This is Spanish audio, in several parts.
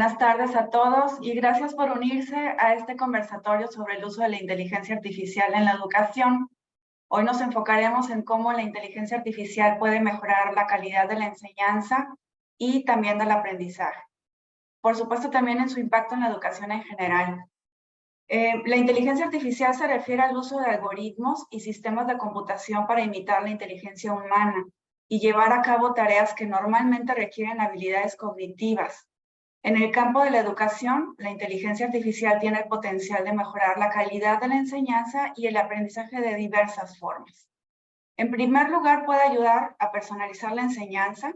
Buenas tardes a todos y gracias por unirse a este conversatorio sobre el uso de la inteligencia artificial en la educación. Hoy nos enfocaremos en cómo la inteligencia artificial puede mejorar la calidad de la enseñanza y también del aprendizaje. Por supuesto, también en su impacto en la educación en general. La inteligencia artificial se refiere al uso de algoritmos y sistemas de computación para imitar la inteligencia humana y llevar a cabo tareas que normalmente requieren habilidades cognitivas. En el campo de la educación, la inteligencia artificial tiene el potencial de mejorar la calidad de la enseñanza y el aprendizaje de diversas formas. En primer lugar, puede ayudar a personalizar la enseñanza,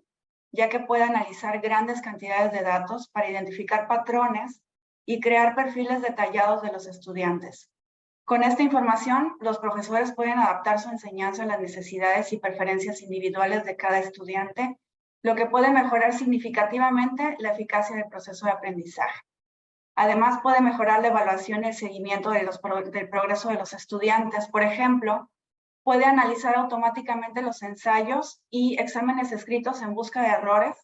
ya que puede analizar grandes cantidades de datos para identificar patrones y crear perfiles detallados de los estudiantes. Con esta información, los profesores pueden adaptar su enseñanza a las necesidades y preferencias individuales de cada estudiante, lo que puede mejorar significativamente la eficacia del proceso de aprendizaje. Además, puede mejorar la evaluación y el seguimiento del progreso de los estudiantes. Por ejemplo, puede analizar automáticamente los ensayos y exámenes escritos en busca de errores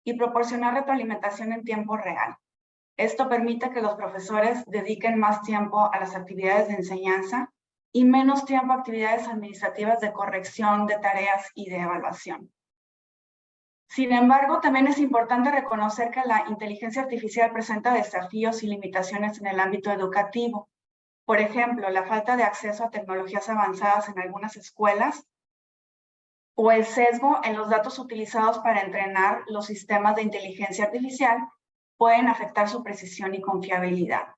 y proporcionar retroalimentación en tiempo real. Esto permite que los profesores dediquen más tiempo a las actividades de enseñanza y menos tiempo a actividades administrativas de corrección de tareas y de evaluación. Sin embargo, también es importante reconocer que la inteligencia artificial presenta desafíos y limitaciones en el ámbito educativo. Por ejemplo, la falta de acceso a tecnologías avanzadas en algunas escuelas o el sesgo en los datos utilizados para entrenar los sistemas de inteligencia artificial pueden afectar su precisión y confiabilidad.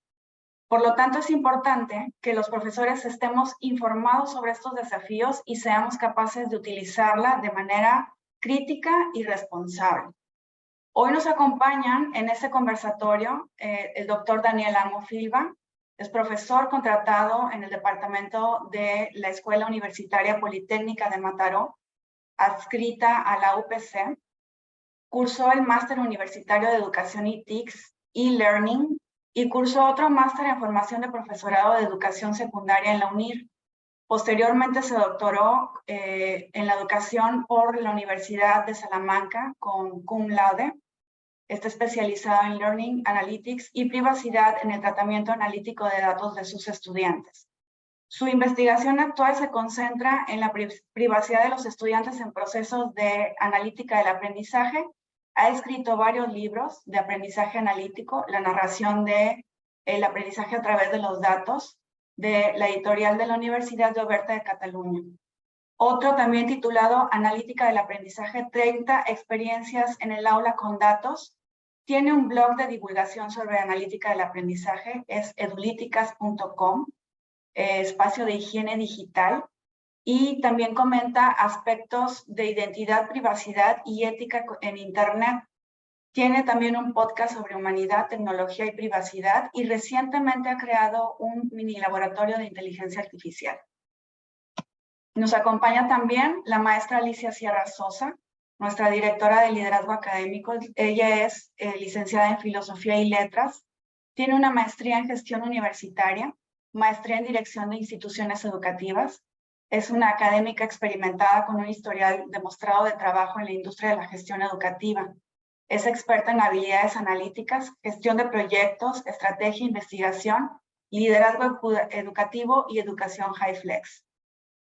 Por lo tanto, es importante que los profesores estemos informados sobre estos desafíos y seamos capaces de utilizarla de manera crítica y responsable. Hoy nos acompañan en este conversatorio el doctor Daniel Amo Filva, es profesor contratado en el departamento de la Escuela Universitaria Politécnica de Mataró, adscrita a la UPC. Cursó el Máster Universitario de Educación y TICS, e-Learning, y cursó otro máster en formación de profesorado de educación secundaria en la UNIR. Posteriormente se doctoró en la educación por la Universidad de Salamanca con cum laude. Está especializado en Learning Analytics y privacidad en el tratamiento analítico de datos de sus estudiantes. Su investigación actual se concentra en la privacidad de los estudiantes en procesos de analítica del aprendizaje. Ha escrito varios libros de aprendizaje analítico, la narración del aprendizaje a través de los datos, de la editorial de la Universidad de Oberta de Cataluña. Otro también titulado Analítica del aprendizaje, 30 experiencias en el aula con datos. Tiene un blog de divulgación sobre analítica del aprendizaje, es edulíticas.com, espacio de higiene digital, y también comenta aspectos de identidad, privacidad y ética en Internet. Tiene también un podcast sobre humanidad, tecnología y privacidad, y recientemente ha creado un mini laboratorio de inteligencia artificial. Nos acompaña también la maestra Alicia Sierra Sosa, nuestra directora de liderazgo académico. Ella es licenciada en Filosofía y Letras, tiene una maestría en gestión universitaria, maestría en dirección de instituciones educativas, es una académica experimentada con un historial demostrado de trabajo en la industria de la gestión educativa. Es experta en habilidades analíticas, gestión de proyectos, estrategia, investigación, liderazgo educativo y educación HighFlex.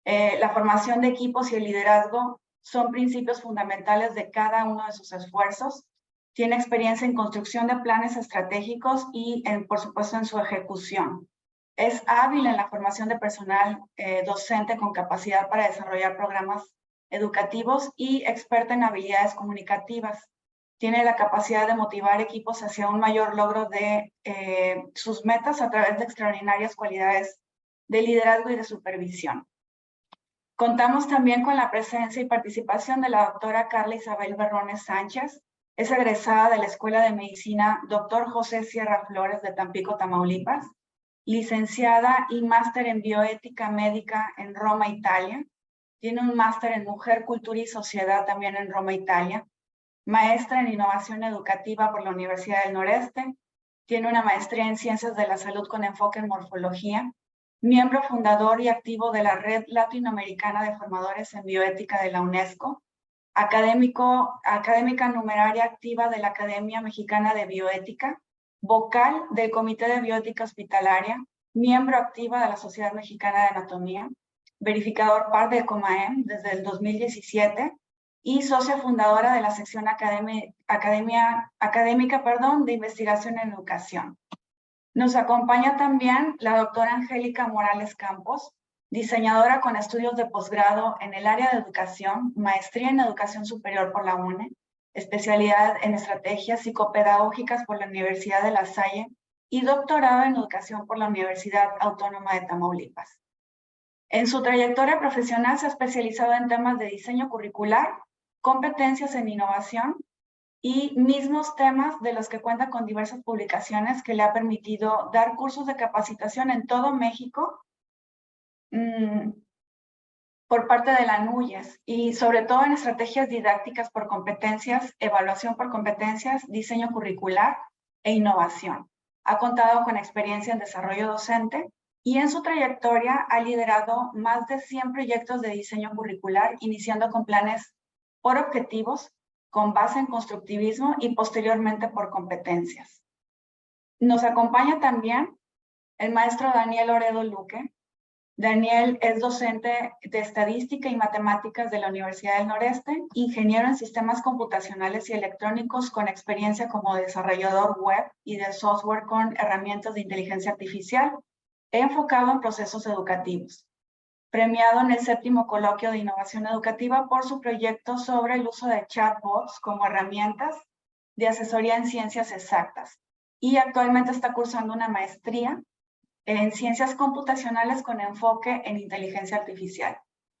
La formación de equipos y el liderazgo son principios fundamentales de cada uno de sus esfuerzos. Tiene experiencia en construcción de planes estratégicos y, por supuesto, en su ejecución. Es hábil en la formación de personal docente con capacidad para desarrollar programas educativos y experta en habilidades comunicativas. Tiene la capacidad de motivar equipos hacia un mayor logro de sus metas a través de extraordinarias cualidades de liderazgo y de supervisión. Contamos también con la presencia y participación de la doctora Carla Isabel Berrones Sánchez. Es egresada de la Escuela de Medicina Dr. José Sierra Flores de Tampico, Tamaulipas, licenciada y máster en bioética médica en Roma, Italia. Tiene un máster en Mujer, Cultura y Sociedad también en Roma, Italia. Maestra en Innovación Educativa por la Universidad del Noreste. Tiene una maestría en Ciencias de la Salud con enfoque en Morfología. Miembro fundador y activo de la Red Latinoamericana de Formadores en Bioética de la UNESCO. académica numeraria activa de la Academia Mexicana de Bioética, vocal del Comité de Bioética Hospitalaria, miembro activa de la Sociedad Mexicana de Anatomía, verificador par de COMAEM desde el 2017 y socia fundadora de la sección académica de investigación en educación. Nos acompaña también la doctora Angélica Morales Campos, diseñadora con estudios de posgrado en el área de educación, maestría en educación superior por la UNE, especialidad en estrategias psicopedagógicas por la Universidad de La Salle y doctorado en educación por la Universidad Autónoma de Tamaulipas. En su trayectoria profesional se ha especializado en temas de diseño curricular, competencias en innovación y mismos temas de los que cuenta con diversas publicaciones que le ha permitido dar cursos de capacitación en todo México por parte de la NUYES y sobre todo en estrategias didácticas por competencias, evaluación por competencias, diseño curricular e innovación. Ha contado con experiencia en desarrollo docente y en su trayectoria ha liderado más de 100 proyectos de diseño curricular, iniciando con planes por objetivos, con base en constructivismo y posteriormente por competencias. Nos acompaña también el maestro Daniel Loredo Luque. Daniel es docente de Estadística y Matemáticas de la Universidad del Noreste, ingeniero en sistemas computacionales y electrónicos con experiencia como desarrollador web y de software con herramientas de inteligencia artificial, enfocado en procesos educativos. Premiado en el 7º Coloquio de Innovación Educativa por su proyecto sobre el uso de chatbots como herramientas de asesoría en ciencias exactas. Y actualmente está cursando una maestría en ciencias computacionales con enfoque en inteligencia artificial.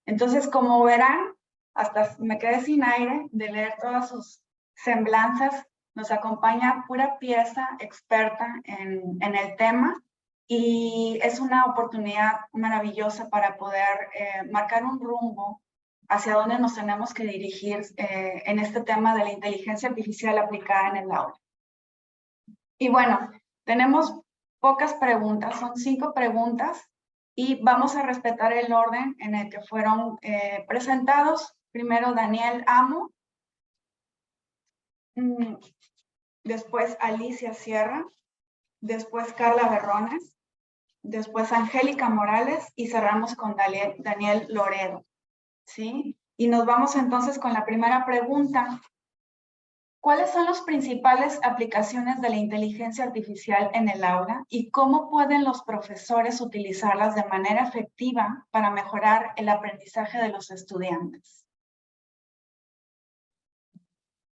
Entonces, como verán, hasta me quedé sin aire de leer todas sus semblanzas. Nos acompaña pura pieza experta en el tema y es una oportunidad maravillosa para poder marcar un rumbo hacia dónde nos tenemos que dirigir en este tema de la inteligencia artificial aplicada en el aula. Y bueno, tenemos pocas preguntas, son 5 preguntas y vamos a respetar el orden en el que fueron presentados. Primero Daniel Amo, después Alicia Sierra, después Carla Berrones, después Angélica Morales y cerramos con Daniel Loredo, ¿sí? Y nos vamos entonces con la primera pregunta. ¿Cuáles son las principales aplicaciones de la inteligencia artificial en el aula y cómo pueden los profesores utilizarlas de manera efectiva para mejorar el aprendizaje de los estudiantes?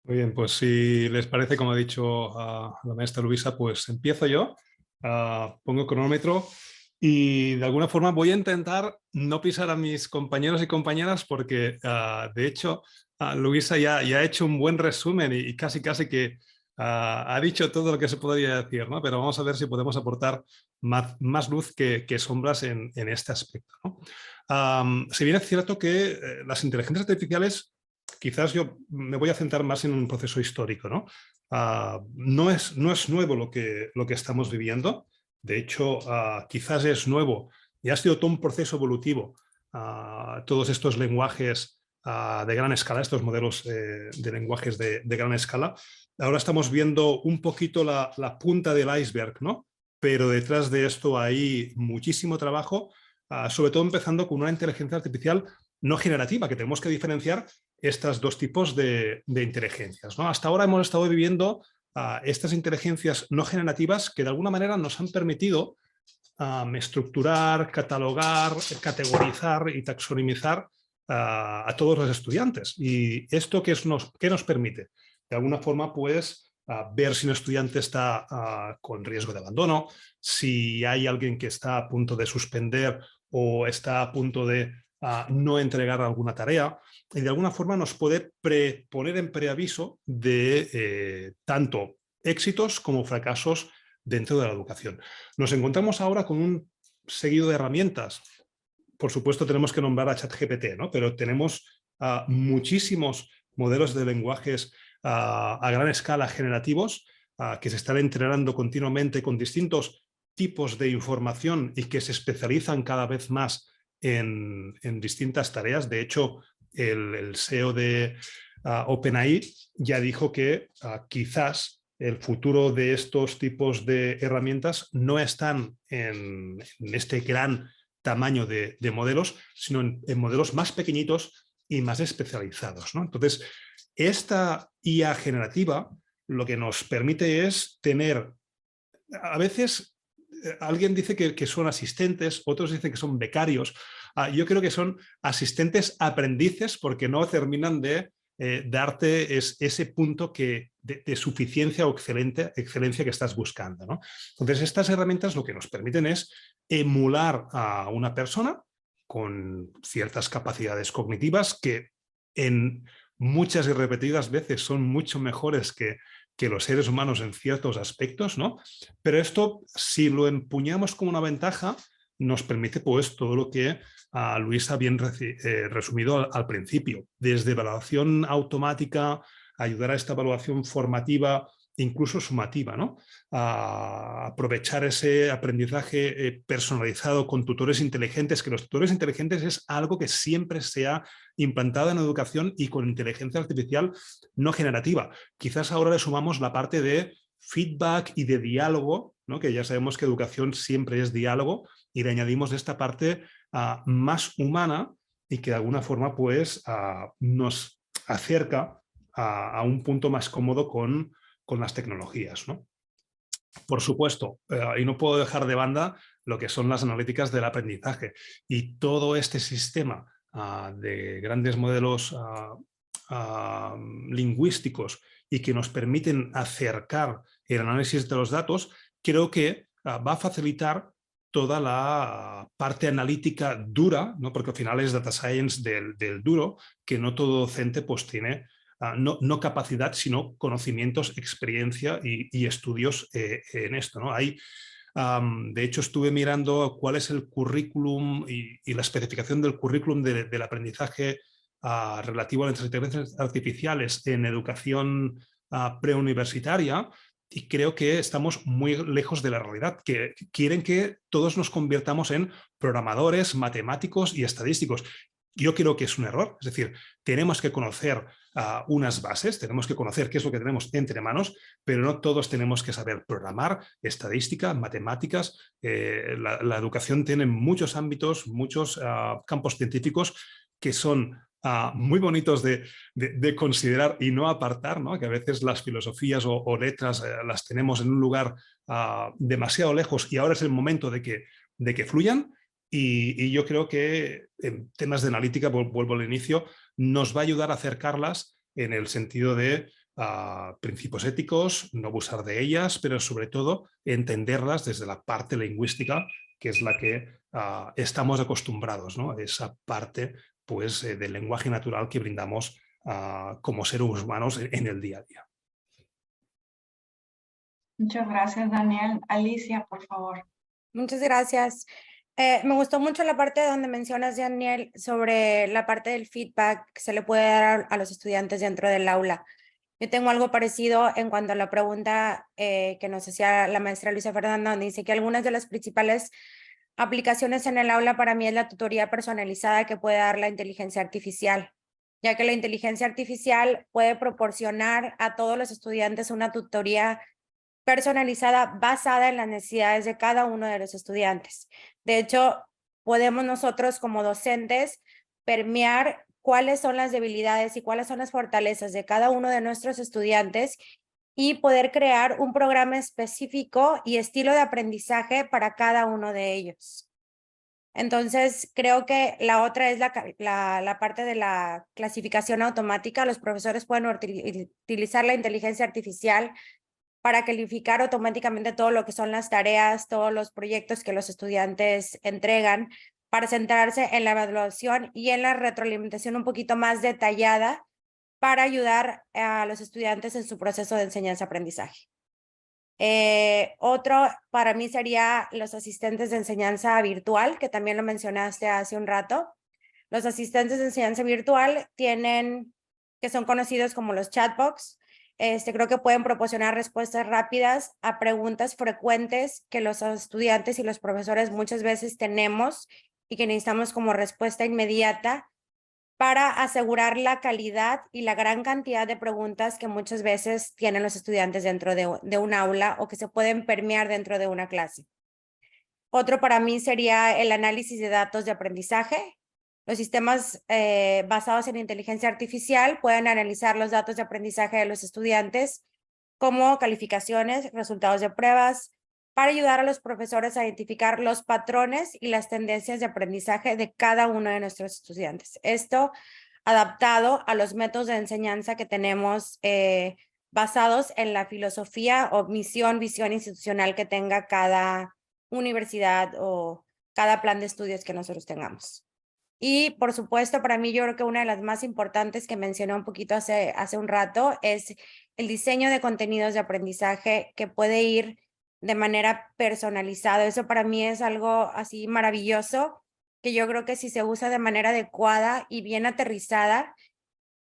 Muy bien, pues si les parece, como ha dicho la maestra Luisa, pues empiezo yo, pongo cronómetro y de alguna forma voy a intentar no pisar a mis compañeros y compañeras porque de hecho Luisa ya ha hecho un buen resumen y casi que ha dicho todo lo que se podría decir, ¿no? Pero vamos a ver si podemos aportar más luz que sombras en este aspecto, ¿no? Si bien es cierto que las inteligencias artificiales, quizás yo me voy a centrar más en un proceso histórico, ¿no? No es nuevo lo que estamos viviendo. De hecho, quizás es nuevo y ha sido todo un proceso evolutivo. Todos estos lenguajes de gran escala, estos modelos de lenguajes de gran escala, ahora estamos viendo un poquito la punta del iceberg, ¿no? Pero detrás de esto hay muchísimo trabajo, sobre todo empezando con una inteligencia artificial no generativa, que tenemos que diferenciar estos dos tipos de inteligencias, ¿no? Hasta ahora hemos estado viviendo estas inteligencias no generativas que de alguna manera nos han permitido estructurar, catalogar, categorizar y taxonomizar a todos los estudiantes. ¿Y esto qué nos permite? De alguna forma, pues, ver si un estudiante está con riesgo de abandono, si hay alguien que está a punto de suspender o está a punto de no entregar alguna tarea, y de alguna forma nos puede poner en preaviso de tanto éxitos como fracasos dentro de la educación. Nos encontramos ahora con un seguido de herramientas. Por supuesto tenemos que nombrar a ChatGPT, ¿no? Pero tenemos muchísimos modelos de lenguajes a gran escala generativos que se están entrenando continuamente con distintos tipos de información y que se especializan cada vez más en distintas tareas. De hecho, el CEO de OpenAI ya dijo que quizás el futuro de estos tipos de herramientas no están en este gran tamaño de modelos, sino en modelos más pequeñitos y más especializados, ¿no? Entonces, esta IA generativa lo que nos permite es tener, a veces alguien dice que son asistentes, otros dicen que son becarios. Yo creo que son asistentes aprendices porque no terminan de darte ese punto de suficiencia o excelencia que estás buscando, ¿no? Entonces, estas herramientas lo que nos permiten es emular a una persona con ciertas capacidades cognitivas que en muchas y repetidas veces son mucho mejores que los seres humanos en ciertos aspectos, ¿no? Pero esto, si lo empuñamos como una ventaja, nos permite pues todo lo que Luis ha bien resumido al principio, desde evaluación automática, ayudar a esta evaluación formativa, incluso sumativa, ¿no? A aprovechar ese aprendizaje personalizado con tutores inteligentes, que los tutores inteligentes es algo que siempre se ha implantado en educación y con inteligencia artificial no generativa. Quizás ahora le sumamos la parte de feedback y de diálogo, ¿no? Que ya sabemos que educación siempre es diálogo, y le añadimos esta parte más humana y que de alguna forma pues nos acerca a un punto más cómodo con las tecnologías, ¿no? Por supuesto, y no puedo dejar de banda lo que son las analíticas del aprendizaje y todo este sistema de grandes modelos lingüísticos y que nos permiten acercar el análisis de los datos, creo que va a facilitar toda la parte analítica dura, ¿no? Porque al final es data science del duro, que no todo docente pues tiene no capacidad, sino conocimientos, experiencia y estudios en esto, ¿no? Hay, de hecho, estuve mirando cuál es el currículum y la especificación del currículum del aprendizaje relativo a las inteligencias artificiales en educación preuniversitaria, y creo que estamos muy lejos de la realidad, que quieren que todos nos convirtamos en programadores, matemáticos y estadísticos. Yo creo que es un error, es decir, tenemos que conocer unas bases, tenemos que conocer qué es lo que tenemos entre manos, pero no todos tenemos que saber programar, estadística, matemáticas. La educación tiene muchos ámbitos, muchos campos científicos que son muy bonitos de considerar y no apartar, ¿no? Que a veces las filosofías o letras las tenemos en un lugar demasiado lejos y ahora es el momento de que fluyan. Y yo creo que en temas de analítica, vuelvo al inicio, nos va a ayudar a acercarlas en el sentido de principios éticos, no abusar de ellas, pero sobre todo entenderlas desde la parte lingüística, que es la que estamos acostumbrados, ¿no? Esa parte pues, del lenguaje natural que brindamos como seres humanos en el día a día. Muchas gracias, Daniel. Alicia, por favor. Muchas gracias. Me gustó mucho la parte donde mencionas, Daniel, sobre la parte del feedback que se le puede dar a los estudiantes dentro del aula. Yo tengo algo parecido en cuanto a la pregunta que nos hacía la maestra Luisa Fernanda, donde dice que algunas de las principales aplicaciones en el aula para mí es la tutoría personalizada que puede dar la inteligencia artificial, ya que la inteligencia artificial puede proporcionar a todos los estudiantes una tutoría personalizada basada en las necesidades de cada uno de los estudiantes. De hecho, podemos nosotros como docentes permear cuáles son las debilidades y cuáles son las fortalezas de cada uno de nuestros estudiantes y poder crear un programa específico y estilo de aprendizaje para cada uno de ellos. Entonces, creo que la otra es la parte de la clasificación automática. Los profesores pueden utilizar la inteligencia artificial para calificar automáticamente todo lo que son las tareas, todos los proyectos que los estudiantes entregan, para centrarse en la evaluación y en la retroalimentación un poquito más detallada para ayudar a los estudiantes en su proceso de enseñanza-aprendizaje. Otro para mí sería los asistentes de enseñanza virtual, que también lo mencionaste hace un rato. Los asistentes de enseñanza virtual que son conocidos como los chatbots. Creo que pueden proporcionar respuestas rápidas a preguntas frecuentes que los estudiantes y los profesores muchas veces tenemos y que necesitamos como respuesta inmediata. para asegurar la calidad y la gran cantidad de preguntas que muchas veces tienen los estudiantes dentro de un aula o que se pueden permear dentro de una clase. Otro para mí sería el análisis de datos de aprendizaje. Los sistemas basados en inteligencia artificial pueden analizar los datos de aprendizaje de los estudiantes como calificaciones, resultados de pruebas, para ayudar a los profesores a identificar los patrones y las tendencias de aprendizaje de cada uno de nuestros estudiantes. Esto adaptado a los métodos de enseñanza que tenemos basados en la filosofía o visión institucional que tenga cada universidad o cada plan de estudios que nosotros tengamos. Y por supuesto, para mí yo creo que una de las más importantes que mencioné un poquito hace un rato es el diseño de contenidos de aprendizaje que puede ir de manera personalizada. Eso para mí es algo así maravilloso, que yo creo que si se usa de manera adecuada y bien aterrizada,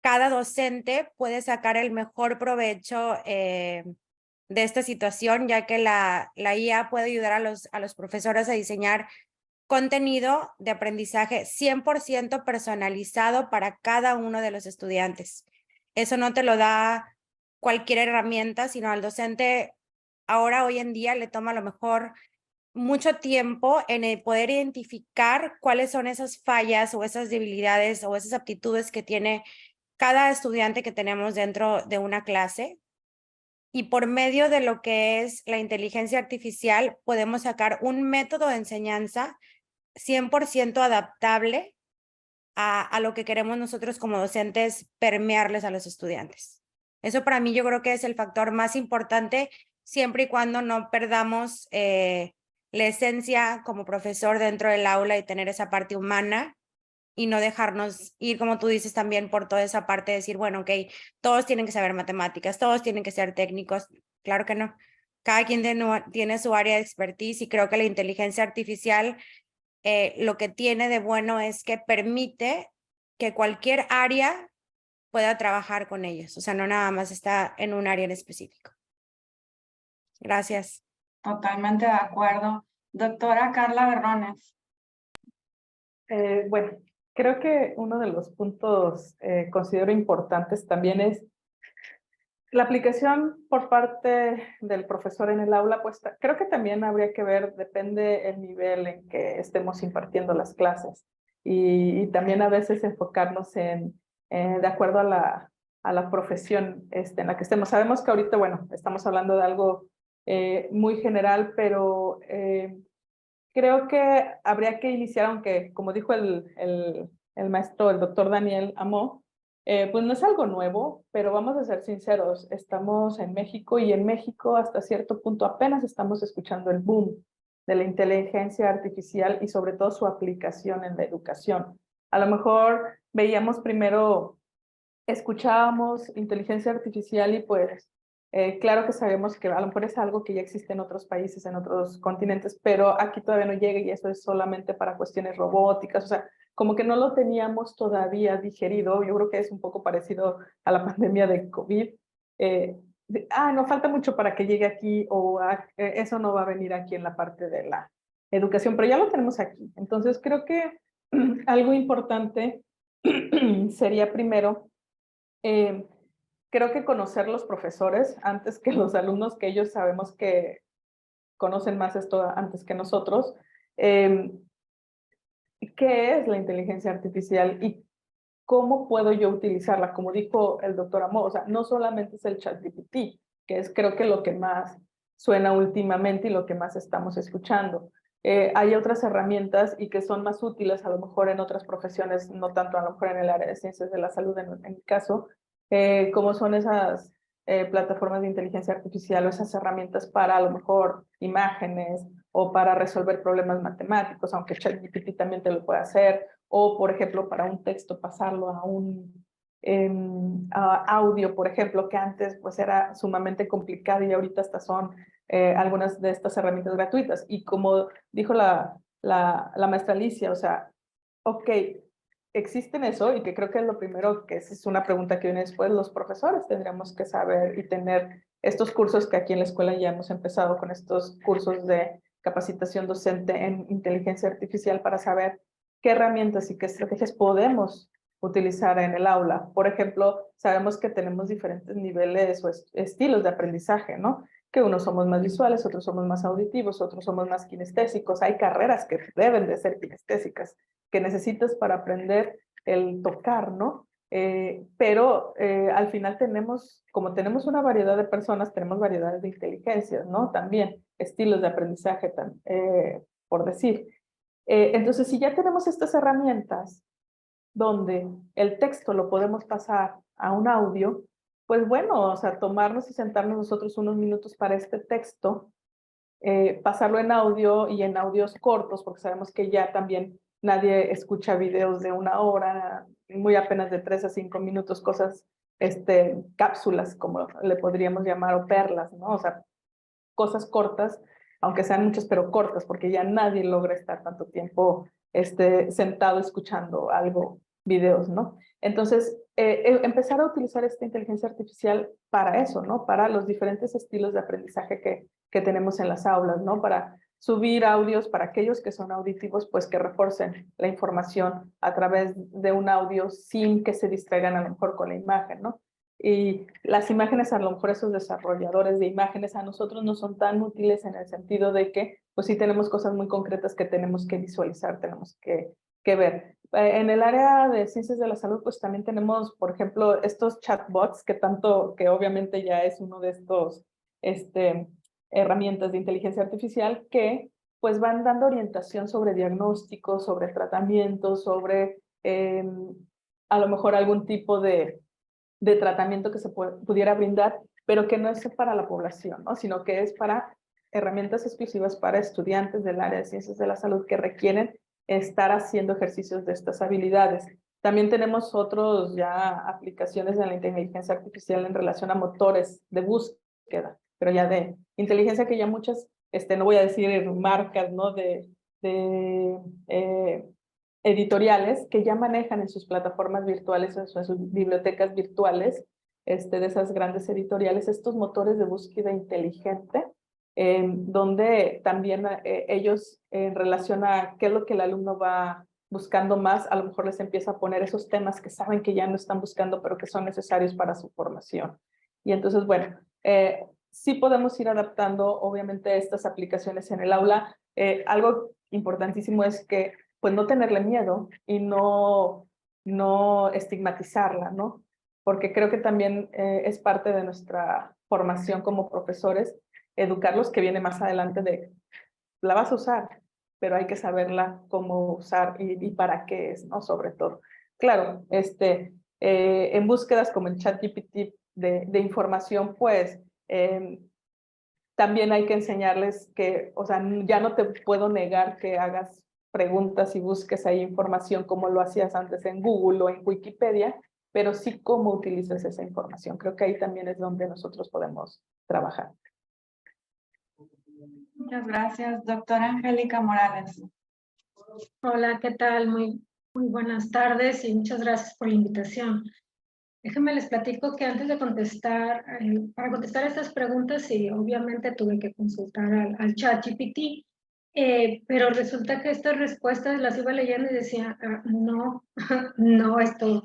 cada docente puede sacar el mejor provecho de esta situación, ya que la IA puede ayudar a los profesores a diseñar contenido de aprendizaje 100% personalizado para cada uno de los estudiantes. Eso no te lo da cualquier herramienta, sino al docente ahora, hoy en día, le toma a lo mejor mucho tiempo en el poder identificar cuáles son esas fallas o esas debilidades o esas aptitudes que tiene cada estudiante que tenemos dentro de una clase. Y por medio de lo que es la inteligencia artificial, podemos sacar un método de enseñanza 100% adaptable a lo que queremos nosotros como docentes permearles a los estudiantes. Eso para mí yo creo que es el factor más importante, siempre y cuando no perdamos la esencia como profesor dentro del aula y tener esa parte humana y no dejarnos ir, como tú dices, también por toda esa parte de decir, bueno, ok, todos tienen que saber matemáticas, todos tienen que ser técnicos. Claro que no. Cada quien tiene su área de expertise y creo que la inteligencia artificial lo que tiene de bueno es que permite que cualquier área pueda trabajar con ellos. O sea, no nada más está en un área en específico. Gracias. Totalmente de acuerdo. Doctora Carla Berrones. Bueno, creo que uno de los puntos considero importantes también es la aplicación por parte del profesor en el aula. Pues creo que también habría que ver, depende el nivel en que estemos impartiendo las clases y también a veces enfocarnos de acuerdo a la profesión en la que estemos. Sabemos que ahorita, bueno, estamos hablando de algo muy general, pero creo que habría que iniciar, aunque como dijo el maestro, el doctor Daniel Amó, pues no es algo nuevo, pero vamos a ser sinceros, estamos en México y en México hasta cierto punto apenas estamos escuchando el boom de la inteligencia artificial y sobre todo su aplicación en la educación. A lo mejor veíamos primero, escuchábamos inteligencia artificial y pues claro que sabemos que a lo mejor es algo que ya existe en otros países, en otros continentes, pero aquí todavía no llega y eso es solamente para cuestiones robóticas, o sea, como que no lo teníamos todavía digerido. Yo creo que es un poco parecido a la pandemia de COVID. No falta mucho para que llegue aquí o eso no va a venir aquí en la parte de la educación, pero ya lo tenemos aquí. Entonces creo que algo importante sería primero, creo que conocer los profesores antes que los alumnos, que ellos sabemos que conocen más esto antes que nosotros. ¿Qué es la inteligencia artificial y cómo puedo yo utilizarla? Como dijo el doctor Amor, o sea, no solamente es el ChatGPT, que es creo que lo que más suena últimamente y lo que más estamos escuchando. Hay otras herramientas y que son más útiles a lo mejor en otras profesiones, no tanto a lo mejor en el área de ciencias de la salud en mi caso, como son esas plataformas de inteligencia artificial o esas herramientas para a lo mejor imágenes o para resolver problemas matemáticos, aunque ChatGPT también te lo puede hacer, o por ejemplo para un texto pasarlo a un audio, por ejemplo, que antes pues era sumamente complicado y ahorita hasta son algunas de estas herramientas gratuitas. Y como dijo la maestra Alicia, o sea, ok, existen eso y que creo que es lo primero, que es una pregunta que viene después, los profesores tendríamos que saber y tener estos cursos que aquí en la escuela ya hemos empezado con estos cursos de capacitación docente en inteligencia artificial para saber qué herramientas y qué estrategias podemos utilizar en el aula. Por ejemplo, sabemos que tenemos diferentes niveles o estilos de aprendizaje, ¿no? Que unos somos más visuales, otros somos más auditivos, otros somos más kinestésicos. Hay carreras que deben de ser kinestésicas, que necesitas para aprender el tocar, ¿no? Pero al final como tenemos una variedad de personas, tenemos variedades de inteligencias, ¿no? También estilos de aprendizaje, por decir. Entonces, si ya tenemos estas herramientas donde el texto lo podemos pasar a un audio, pues bueno, o sea, tomarnos y sentarnos nosotros unos minutos para este texto, pasarlo en audio y en audios cortos, porque sabemos que ya también nadie escucha videos de 1 hora, muy apenas de 3 a 5 minutos, cosas, cápsulas, como le podríamos llamar, o perlas, ¿no? O sea, cosas cortas, aunque sean muchas, pero cortas, porque ya nadie logra estar tanto tiempo sentado escuchando algo, videos, ¿no? Entonces, empezar a utilizar esta inteligencia artificial para eso, ¿no? Para los diferentes estilos de aprendizaje que tenemos en las aulas, ¿no? Para subir audios para aquellos que son auditivos, pues que refuercen la información a través de un audio sin que se distraigan a lo mejor con la imagen, ¿no? Y las imágenes, a lo mejor esos desarrolladores de imágenes a nosotros no son tan útiles en el sentido de que, pues sí tenemos cosas muy concretas que tenemos que visualizar, tenemos que ver. En el área de ciencias de la salud, pues también tenemos, por ejemplo, estos chatbots que obviamente ya es uno de estos herramientas de inteligencia artificial que pues van dando orientación sobre diagnósticos, sobre tratamientos, sobre a lo mejor algún tipo de tratamiento que se pudiera brindar, pero que no es para la población, ¿no? Sino que es para herramientas exclusivas para estudiantes del área de ciencias de la salud que requieren estar haciendo ejercicios de estas habilidades. También tenemos otros ya aplicaciones de la inteligencia artificial en relación a motores de búsqueda, pero ya de inteligencia que ya muchas, no voy a decir marcas, ¿no? de editoriales que ya manejan en sus plataformas virtuales o en sus bibliotecas virtuales, de esas grandes editoriales, estos motores de búsqueda inteligente, donde también ellos en relación a qué es lo que el alumno va buscando más, a lo mejor les empieza a poner esos temas que saben que ya no están buscando, pero que son necesarios para su formación. Y entonces, bueno, sí podemos ir adaptando, obviamente, estas aplicaciones en el aula. Algo importantísimo es que pues no tenerle miedo y no estigmatizarla, ¿no? Porque creo que también es parte de nuestra formación como profesores, educarlos, que viene más adelante de, la vas a usar, pero hay que saberla cómo usar y para qué es, ¿no? Sobre todo. Claro, en búsquedas como el ChatGPT de información, pues también hay que enseñarles que, o sea, ya no te puedo negar que hagas preguntas y busques ahí información como lo hacías antes en Google o en Wikipedia, pero sí cómo utilizas esa información. Creo que ahí también es donde nosotros podemos trabajar. Muchas gracias, doctora Angélica Morales. Hola, ¿qué tal? Muy buenas tardes y muchas gracias por la invitación. Déjenme les platico que antes de contestar, para contestar estas preguntas, sí, obviamente tuve que consultar al ChatGPT, pero resulta que estas respuestas las iba leyendo y decía, no, no, esto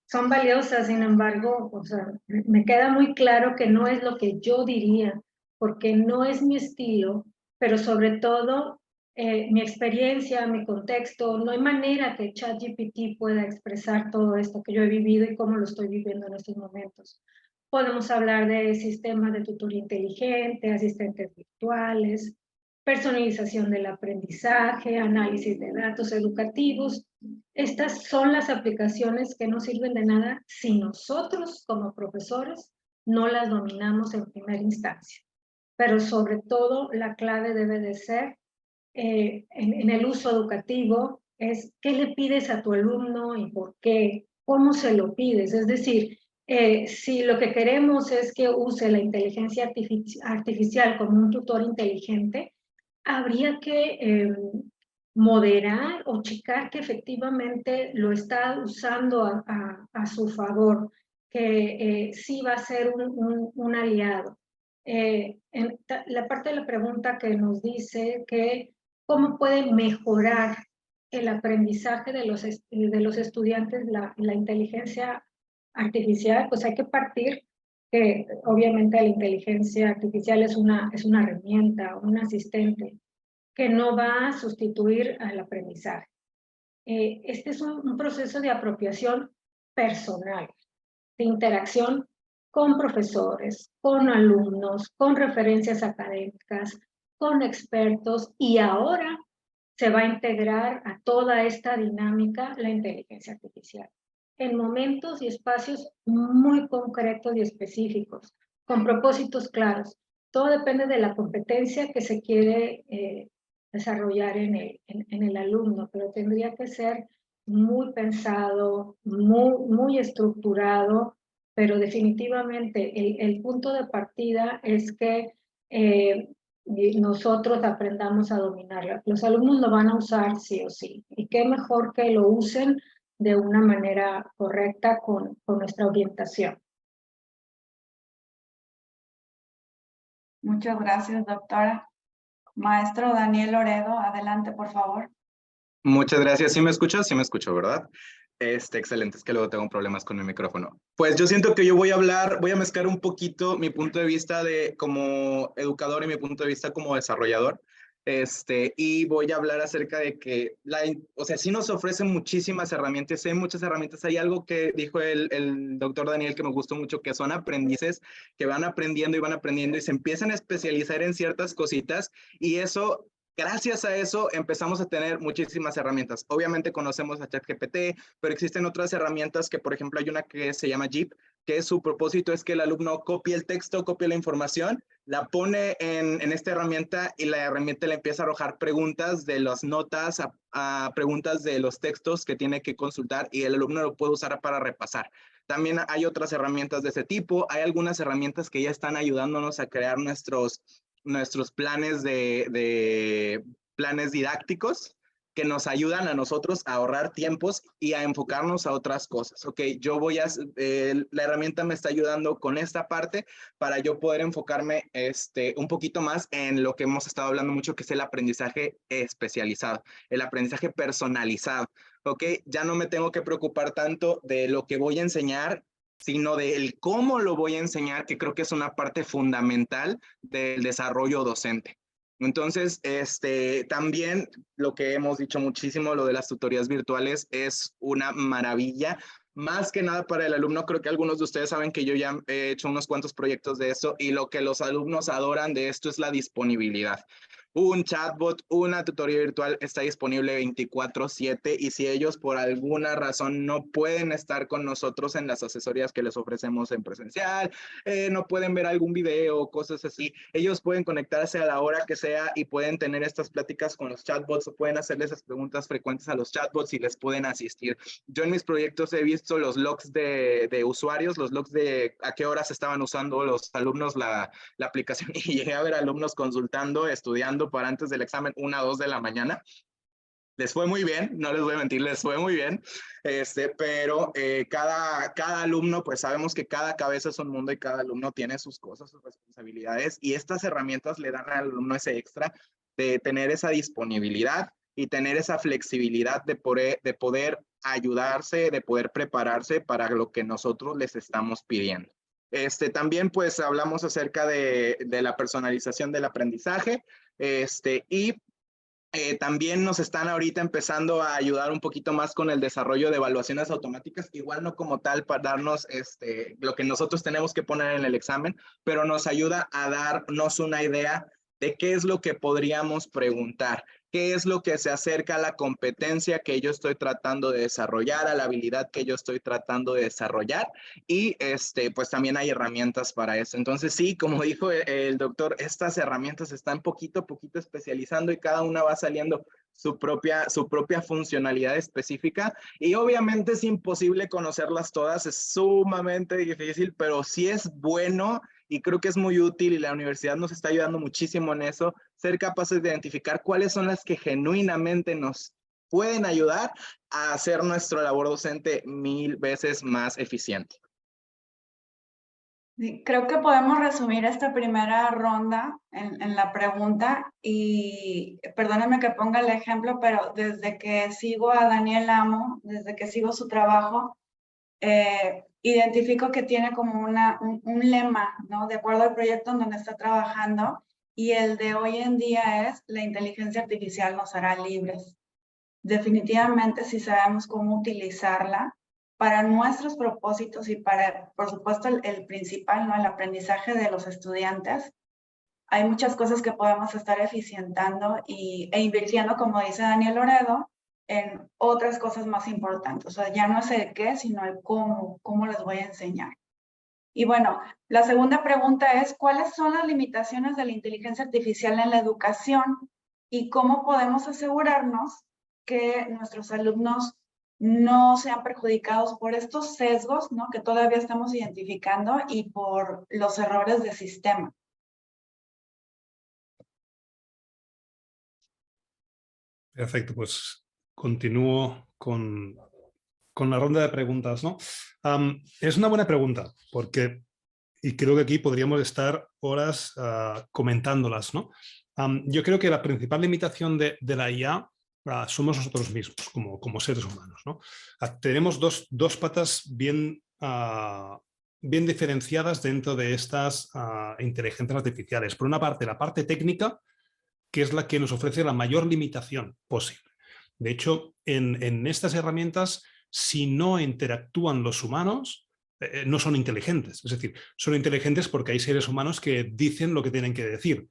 son valiosas, sin embargo, o sea, me queda muy claro que no es lo que yo diría, porque no es mi estilo, pero sobre todo mi experiencia, mi contexto, no hay manera que ChatGPT pueda expresar todo esto que yo he vivido y cómo lo estoy viviendo en estos momentos. Podemos hablar de sistemas de tutoría inteligente, asistentes virtuales, personalización del aprendizaje, análisis de datos educativos. Estas son las aplicaciones que no sirven de nada si nosotros como profesores no las dominamos en primera instancia. Pero sobre todo la clave debe de ser en el uso educativo es qué le pides a tu alumno y por qué, cómo se lo pides. Es decir, si lo que queremos es que use la inteligencia artificial como un tutor inteligente, habría que moderar o checar que efectivamente lo está usando a su favor, que sí va a ser un aliado. En la parte de la pregunta que nos dice que cómo puede mejorar el aprendizaje de los estudiantes, la inteligencia artificial, pues hay que partir que obviamente la inteligencia artificial es una herramienta, un asistente que no va a sustituir al aprendizaje. Este es un proceso de apropiación personal, de interacción con profesores, con alumnos, con referencias académicas, con expertos, y ahora se va a integrar a toda esta dinámica la inteligencia artificial en momentos y espacios muy concretos y específicos, con propósitos claros. Todo depende de la competencia que se quiere desarrollar en el alumno, pero tendría que ser muy pensado, muy estructurado, pero definitivamente el punto de partida es que nosotros aprendamos a dominarla. Los alumnos lo van a usar sí o sí, y qué mejor que lo usen de una manera correcta con nuestra orientación. Muchas gracias, doctora. Maestro Daniel Loredo, adelante, por favor. Muchas gracias. ¿Sí me escuchas? Sí me escucho, ¿verdad? Excelente, es que luego tengo problemas con el micrófono. Pues yo siento que yo voy a mezclar un poquito mi punto de vista como educador y mi punto de vista como desarrollador. Y voy a hablar acerca de que, o sea, sí nos ofrecen muchísimas herramientas, hay muchas herramientas. Hay algo que dijo el doctor Daniel que me gustó mucho, que son aprendices que van aprendiendo y se empiezan a especializar en ciertas cositas, y eso... Gracias a eso empezamos a tener muchísimas herramientas. Obviamente conocemos a ChatGPT, pero existen otras herramientas que, por ejemplo, hay una que se llama Jeep, que su propósito es que el alumno copie el texto, copie la información, la pone en esta herramienta, y la herramienta le empieza a arrojar preguntas de las notas a preguntas de los textos que tiene que consultar, y el alumno lo puede usar para repasar. También hay otras herramientas de ese tipo. Hay algunas herramientas que ya están ayudándonos a crear nuestros planes planes didácticos, que nos ayudan a nosotros a ahorrar tiempos y a enfocarnos a otras cosas. Ok, la herramienta me está ayudando con esta parte para yo poder enfocarme un poquito más en lo que hemos estado hablando mucho, que es el aprendizaje especializado, el aprendizaje personalizado. Ok, ya no me tengo que preocupar tanto de lo que voy a enseñar, sino del cómo lo voy a enseñar, que creo que es una parte fundamental del desarrollo docente. Entonces, también lo que hemos dicho muchísimo, lo de las tutorías virtuales, es una maravilla. Más que nada para el alumno, creo que algunos de ustedes saben que yo ya he hecho unos cuantos proyectos de esto, y lo que los alumnos adoran de esto es la disponibilidad. Un chatbot, una tutoría virtual está disponible 24/7, y si ellos por alguna razón no pueden estar con nosotros en las asesorías que les ofrecemos en presencial, no pueden ver algún video, cosas así, ellos pueden conectarse a la hora que sea y pueden tener estas pláticas con los chatbots, o pueden hacerles esas preguntas frecuentes a los chatbots y les pueden asistir. Yo en mis proyectos he visto los logs de usuarios, los logs de a qué horas estaban usando los alumnos la aplicación, y llegué a ver alumnos consultando, estudiando para antes del examen 1 o 2 de la mañana. Les fue muy bien, no les voy a mentir, les fue muy bien, pero cada alumno, pues sabemos que cada cabeza es un mundo, y cada alumno tiene sus cosas, sus responsabilidades, y estas herramientas le dan al alumno ese extra de tener esa disponibilidad y tener esa flexibilidad de poder ayudarse, de poder prepararse para lo que nosotros les estamos pidiendo. También pues hablamos acerca de la personalización del aprendizaje, y también nos están ahorita empezando a ayudar un poquito más con el desarrollo de evaluaciones automáticas, igual no como tal para darnos lo que nosotros tenemos que poner en el examen, pero nos ayuda a darnos una idea de qué es lo que podríamos preguntar, qué es lo que se acerca a la competencia que yo estoy tratando de desarrollar, a la habilidad que yo estoy tratando de desarrollar, y pues también hay herramientas para eso. Entonces sí, como dijo el doctor, estas herramientas están poquito a poquito especializando, y cada una va saliendo su propia funcionalidad específica, y obviamente es imposible conocerlas todas, es sumamente difícil, pero sí es bueno, y creo que es muy útil, y la universidad nos está ayudando muchísimo en eso, ser capaces de identificar cuáles son las que genuinamente nos pueden ayudar a hacer nuestra labor docente 1000 veces más eficiente. Sí, creo que podemos resumir esta primera ronda en la pregunta y perdónenme que ponga el ejemplo, pero desde que sigo a Daniel Amo, desde que sigo su trabajo, identifico que tiene como un lema, ¿no? De acuerdo al proyecto en donde está trabajando, y el de hoy en día es: la inteligencia artificial nos hará libres. Definitivamente, si sabemos cómo utilizarla para nuestros propósitos y para, por supuesto, el principal, ¿no? El aprendizaje de los estudiantes, hay muchas cosas que podemos estar eficientando e invirtiendo, como dice Daniel Loredo, en otras cosas más importantes. O sea, ya no es el qué, sino el cómo les voy a enseñar. Y bueno, la segunda pregunta es: ¿cuáles son las limitaciones de la inteligencia artificial en la educación? ¿Y cómo podemos asegurarnos que nuestros alumnos no sean perjudicados por estos sesgos, ¿no? Que todavía estamos identificando, y por los errores de sistema? Perfecto, pues continúo con la ronda de preguntas, ¿no? Es una buena pregunta, porque, y creo que aquí podríamos estar horas comentándolas, ¿no? Yo creo que la principal limitación de la IA somos nosotros mismos, como seres humanos, ¿no? Tenemos dos patas bien diferenciadas dentro de estas inteligencias artificiales. Por una parte, la parte técnica, que es la que nos ofrece la mayor limitación posible. De hecho, en estas herramientas, si no interactúan los humanos, no son inteligentes. Es decir, son inteligentes porque hay seres humanos que dicen lo que tienen que decir.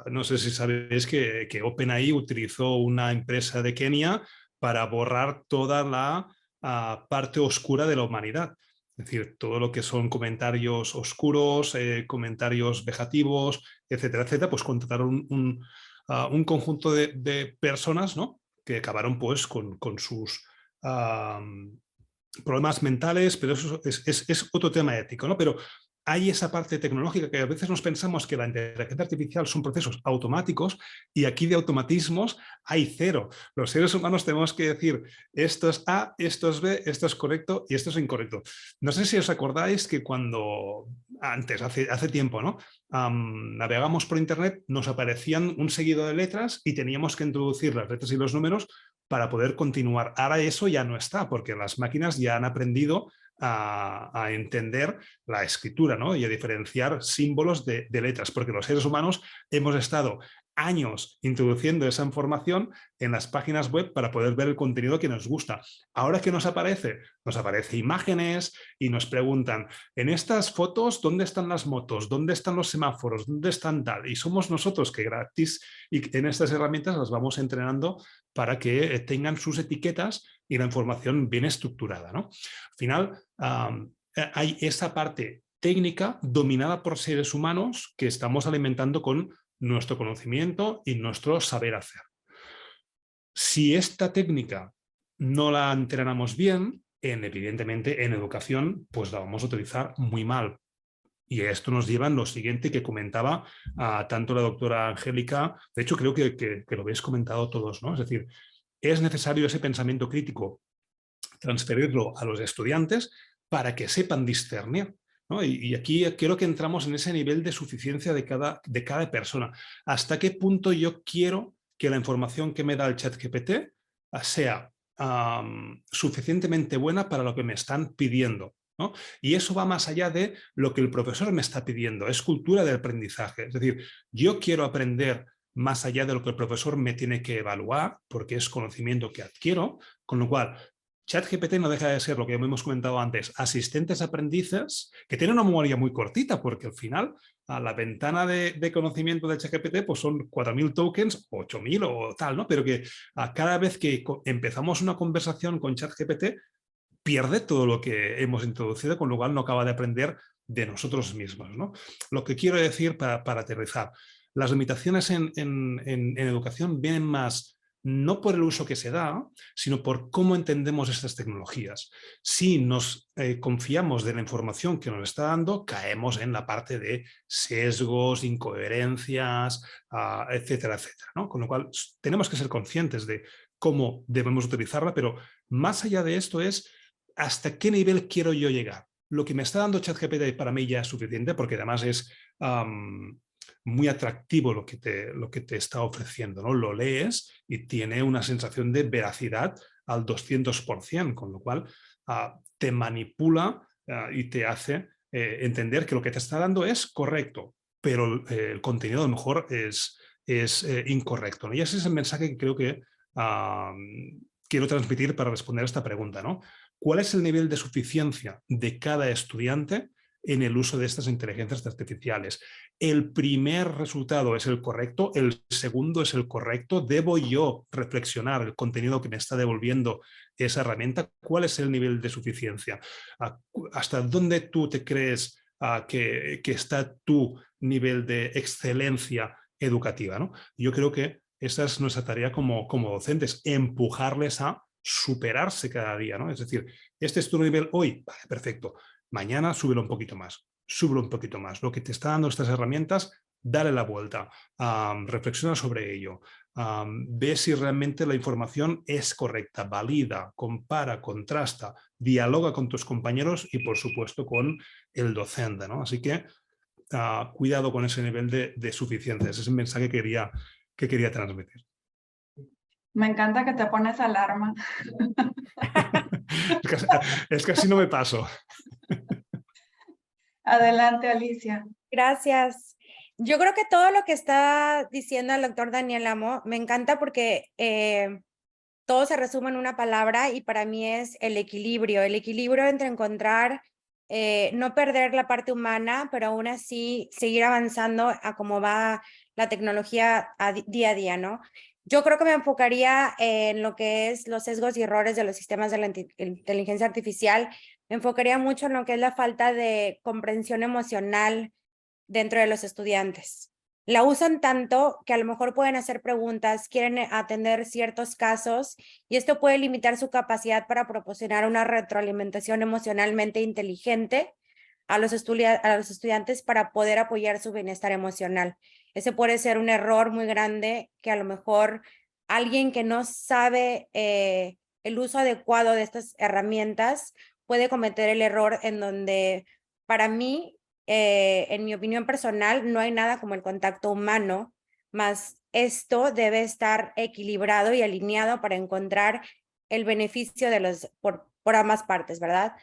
No sé si sabéis que OpenAI utilizó una empresa de Kenia para borrar toda la parte oscura de la humanidad. Es decir, todo lo que son comentarios oscuros, comentarios vejativos, etcétera, etcétera, pues contrataron un conjunto de personas, ¿no? Que acabaron pues con sus problemas mentales, pero eso es otro tema ético, ¿no? Pero hay esa parte tecnológica que a veces nos pensamos que la inteligencia artificial son procesos automáticos, y aquí de automatismos hay cero. Los seres humanos tenemos que decir: esto es A, esto es B, esto es correcto y esto es incorrecto. No sé si os acordáis que cuando antes, hace tiempo, ¿no? Navegamos por internet, nos aparecían un seguido de letras y teníamos que introducir las letras y los números para poder continuar. Ahora eso ya no está, porque las máquinas ya han aprendido a entender la escritura, ¿no? Y a diferenciar símbolos de letras, porque los seres humanos hemos estado años introduciendo esa información en las páginas web para poder ver el contenido que nos gusta. Ahora, ¿qué nos aparece? Nos aparece imágenes y nos preguntan: en estas fotos, ¿dónde están las motos? ¿Dónde están los semáforos? ¿Dónde están tal? Y somos nosotros que gratis, y en estas herramientas las vamos entrenando para que tengan sus etiquetas y la información bien estructurada, ¿no? Al final, hay esa parte técnica dominada por seres humanos que estamos alimentando con nuestro conocimiento y nuestro saber hacer. Si esta técnica no la entrenamos bien, evidentemente en educación pues la vamos a utilizar muy mal. Y esto nos lleva a lo siguiente que comentaba tanto la doctora Angélica. De hecho, creo que lo habéis comentado todos, ¿no? Es decir, es necesario ese pensamiento crítico, transferirlo a los estudiantes para que sepan discernir, ¿no? Y aquí creo que entramos en ese nivel de suficiencia de cada persona. ¿Hasta qué punto yo quiero que la información que me da el ChatGPT sea suficientemente buena para lo que me están pidiendo, ¿no? Y eso va más allá de lo que el profesor me está pidiendo, es cultura de aprendizaje. Es decir, yo quiero aprender más allá de lo que el profesor me tiene que evaluar, porque es conocimiento que adquiero, con lo cual ChatGPT no deja de ser lo que hemos comentado antes, asistentes aprendices que tienen una memoria muy cortita, porque al final la ventana de conocimiento de ChatGPT pues son 4.000 tokens, 8.000 o tal, ¿no? Pero que cada vez que empezamos una conversación con ChatGPT pierde todo lo que hemos introducido, con lo cual no acaba de aprender de nosotros mismos, ¿no? Lo que quiero decir para aterrizar, las limitaciones en educación vienen más no por el uso que se da, sino por cómo entendemos estas tecnologías. Si nos confiamos de la información que nos está dando, caemos en la parte de sesgos, incoherencias, etcétera, etcétera, ¿no? Con lo cual tenemos que ser conscientes de cómo debemos utilizarla, pero más allá de esto es hasta qué nivel quiero yo llegar. lo que me está dando ChatGPT para mí ya es suficiente, porque además es muy atractivo lo que te está ofreciendo, ¿no? Lo lees y tiene una sensación de veracidad al 200%, con lo cual te manipula y te hace entender que lo que te está dando es correcto, pero el contenido a lo mejor es incorrecto, ¿no? Y ese es el mensaje que creo que quiero transmitir para responder a esta pregunta, ¿no? ¿Cuál es el nivel de suficiencia de cada estudiante en el uso de estas inteligencias artificiales? ¿El primer resultado es el correcto? ¿El segundo es el correcto? ¿Debo yo reflexionar el contenido que me está devolviendo esa herramienta? ¿Cuál es el nivel de suficiencia? ¿Hasta dónde tú te crees que está tu nivel de excelencia educativa, ¿no? Yo creo que esa es nuestra tarea como docentes, empujarles a superarse cada día, ¿no? Es decir, este es tu nivel hoy, vale, perfecto. Mañana súbelo un poquito más, súbelo un poquito más. Lo que te está dando estas herramientas, dale la vuelta, reflexiona sobre ello, ve si realmente la información es correcta, valida, compara, contrasta, dialoga con tus compañeros y, por supuesto, con el docente, ¿no? Así que cuidado con ese nivel de suficiencia. Ese es el mensaje que quería transmitir. Me encanta que te pones alarma. Es que así no me paso. Adelante, Alicia. Gracias. Yo creo que todo lo que está diciendo el doctor Daniel Amo me encanta porque todo se resume en una palabra y para mí es el equilibrio entre encontrar, no perder la parte humana, pero aún así seguir avanzando a cómo va la tecnología día a día, ¿no? Yo creo que me enfocaría en lo que es los sesgos y errores de los sistemas de la inteligencia artificial. Me enfocaría mucho en lo que es la falta de comprensión emocional dentro de los estudiantes. La usan tanto que a lo mejor pueden hacer preguntas, quieren atender ciertos casos y esto puede limitar su capacidad para proporcionar una retroalimentación emocionalmente inteligente a los estudiantes para poder apoyar su bienestar emocional. Ese puede ser un error muy grande que a lo mejor alguien que no sabe el uso adecuado de estas herramientas puede cometer el error en donde para mí en mi opinión personal, no hay nada como el contacto humano, más esto debe estar equilibrado y alineado para encontrar el beneficio de por ambas partes, ¿verdad?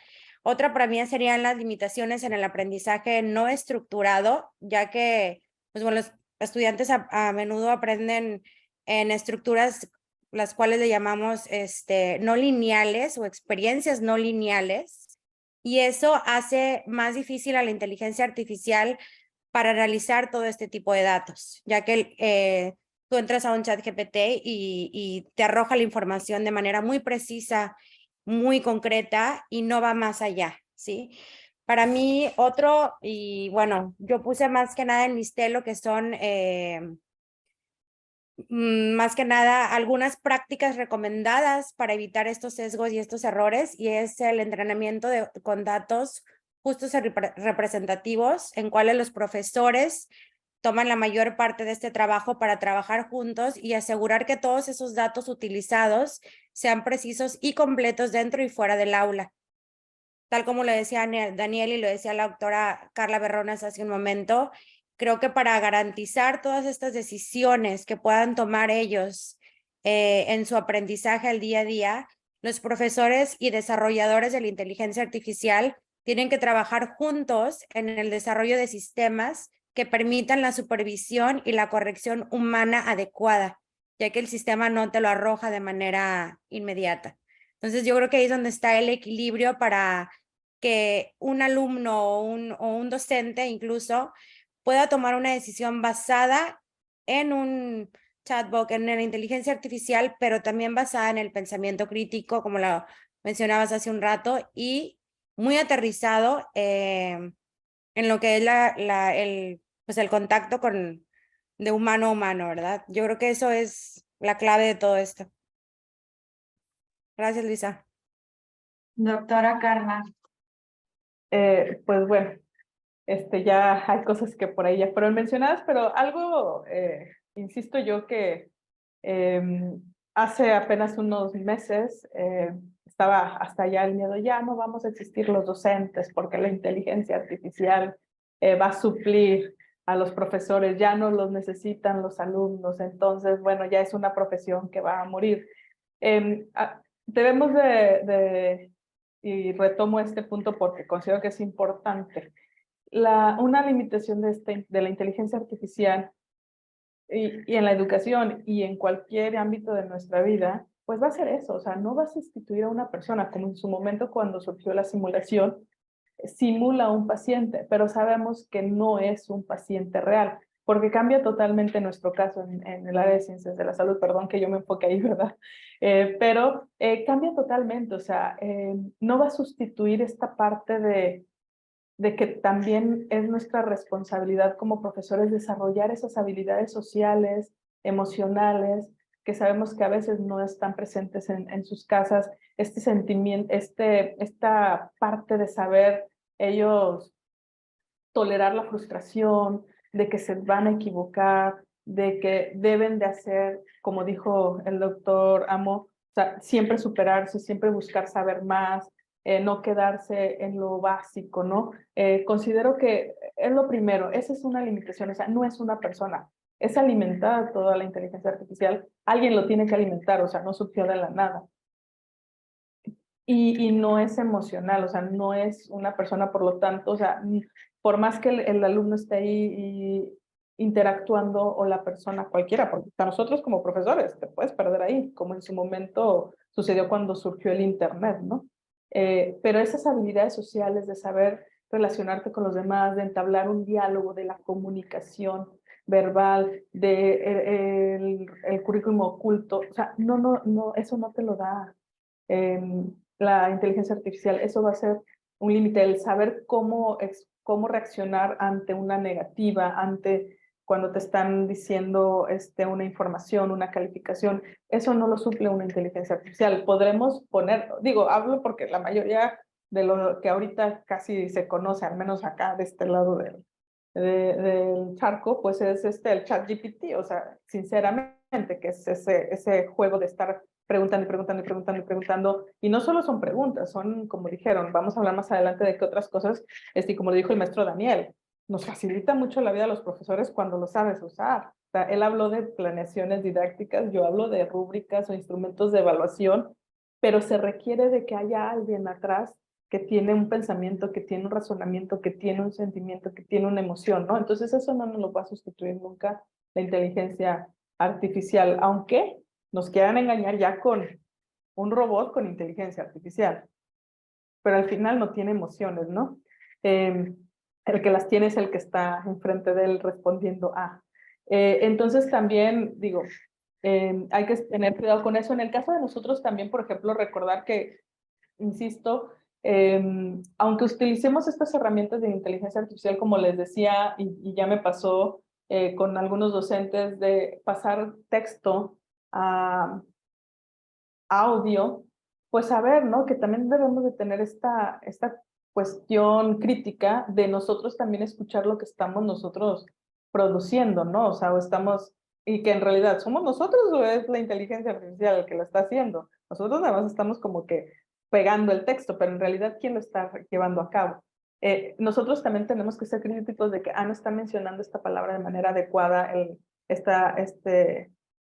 Otra para mí serían las limitaciones en el aprendizaje no estructurado, ya que pues, bueno, los estudiantes a menudo aprenden en estructuras las cuales le llamamos no lineales o experiencias no lineales, y eso hace más difícil a la inteligencia artificial para analizar todo este tipo de datos, ya que tú entras a un chat GPT y te arroja la información de manera muy precisa, muy concreta y no va más allá, ¿sí? Para mí, otro, y bueno, yo puse más que nada en listé lo que son más que nada algunas prácticas recomendadas para evitar estos sesgos y estos errores, y es el entrenamiento con datos justos y representativos, en cuales los profesores toman la mayor parte de este trabajo para trabajar juntos y asegurar que todos esos datos utilizados sean precisos y completos dentro y fuera del aula. Tal como lo decía Daniel y lo decía la doctora Carla Berronas hace un momento, creo que para garantizar todas estas decisiones que puedan tomar ellos en su aprendizaje al día a día, los profesores y desarrolladores de la inteligencia artificial tienen que trabajar juntos en el desarrollo de sistemas que permitan la supervisión y la corrección humana adecuada, ya que el sistema no te lo arroja de manera inmediata. Entonces yo creo que ahí es donde está el equilibrio para que un alumno o un docente incluso pueda tomar una decisión basada en un chatbot, en la inteligencia artificial, pero también basada en el pensamiento crítico, como lo mencionabas hace un rato, y muy aterrizado en lo que es pues el contacto de humano a humano, ¿verdad? Yo creo que eso es la clave de todo esto. Gracias, Luisa. Doctora Carla. Pues bueno, ya hay cosas que por ahí ya fueron mencionadas, pero algo, insisto yo, que hace apenas unos meses estaba hasta allá el miedo, ya no vamos a existir los docentes porque la inteligencia artificial va a suplir a los profesores, ya no los necesitan los alumnos, entonces, bueno, ya es una profesión que va a morir. Debemos y retomo este punto porque considero que es importante, una limitación de la inteligencia artificial y en la educación y en cualquier ámbito de nuestra vida, pues va a ser eso, o sea, no va a sustituir a una persona, como en su momento cuando surgió la simulación, simula a un paciente, pero sabemos que no es un paciente real, porque cambia totalmente nuestro caso en el área de ciencias de la salud, perdón que yo me enfoque ahí, ¿verdad? Pero cambia totalmente, o sea, no va a sustituir esta parte de que también es nuestra responsabilidad como profesores desarrollar esas habilidades sociales, emocionales, que sabemos que a veces no están presentes en sus casas, este sentimiento, esta parte de saber ellos tolerar la frustración, de que se van a equivocar, de que deben de hacer, como dijo el doctor Amo, o sea, siempre superarse, siempre buscar saber más, no quedarse en lo básico, ¿no? Considero que es lo primero, esa es una limitación, o sea, no es una persona, es alimentada toda la inteligencia artificial, alguien lo tiene que alimentar, o sea, no surgió de la nada. Y no es emocional, o sea, no es una persona, por lo tanto, o sea, por más que el alumno esté ahí interactuando o la persona cualquiera, porque para nosotros como profesores te puedes perder ahí, como en su momento sucedió cuando surgió el internet, ¿no? Pero esas habilidades sociales de saber relacionarte con los demás, de entablar un diálogo, de la comunicación verbal, de el currículum oculto, o sea, no, eso no te lo da la inteligencia artificial. Eso va a ser un límite, el saber cómo reaccionar ante una negativa, ante cuando te están diciendo una información, una calificación. Eso no lo suple una inteligencia artificial. Podremos poner, digo, hablo porque la mayoría de lo que ahorita casi se conoce, al menos acá de este lado del charco, pues es el ChatGPT, o sea, sinceramente, que es ese juego de estar preguntando y preguntando y preguntando y preguntando, y no solo son preguntas, son, como dijeron, vamos a hablar más adelante de qué otras cosas, como lo dijo el maestro Daniel, nos facilita mucho la vida a los profesores cuando lo sabes usar. O sea, él habló de planeaciones didácticas, yo hablo de rúbricas o instrumentos de evaluación, pero se requiere de que haya alguien atrás que tiene un pensamiento, que tiene un razonamiento, que tiene un sentimiento, que tiene una emoción, ¿no? Entonces eso no nos lo va a sustituir nunca la inteligencia artificial, aunque nos quieran engañar ya con un robot con inteligencia artificial, pero al final no tiene emociones, ¿no? El que las tiene es el que está enfrente de él respondiendo a. Entonces también, digo, hay que tener cuidado con eso. En el caso de nosotros también, por ejemplo, recordar que, insisto, aunque utilicemos estas herramientas de inteligencia artificial, como les decía, y ya me pasó con algunos docentes, de pasar texto a audio, pues saber, ¿no? Que también debemos de tener esta cuestión crítica de nosotros también escuchar lo que estamos nosotros produciendo, ¿no? O sea, o estamos, y que en realidad somos nosotros o es la inteligencia artificial el que lo está haciendo. Nosotros nada más estamos como que pegando el texto, pero en realidad, ¿quién lo está llevando a cabo? Nosotros también tenemos que ser críticos de que, no está mencionando esta palabra de manera adecuada, esta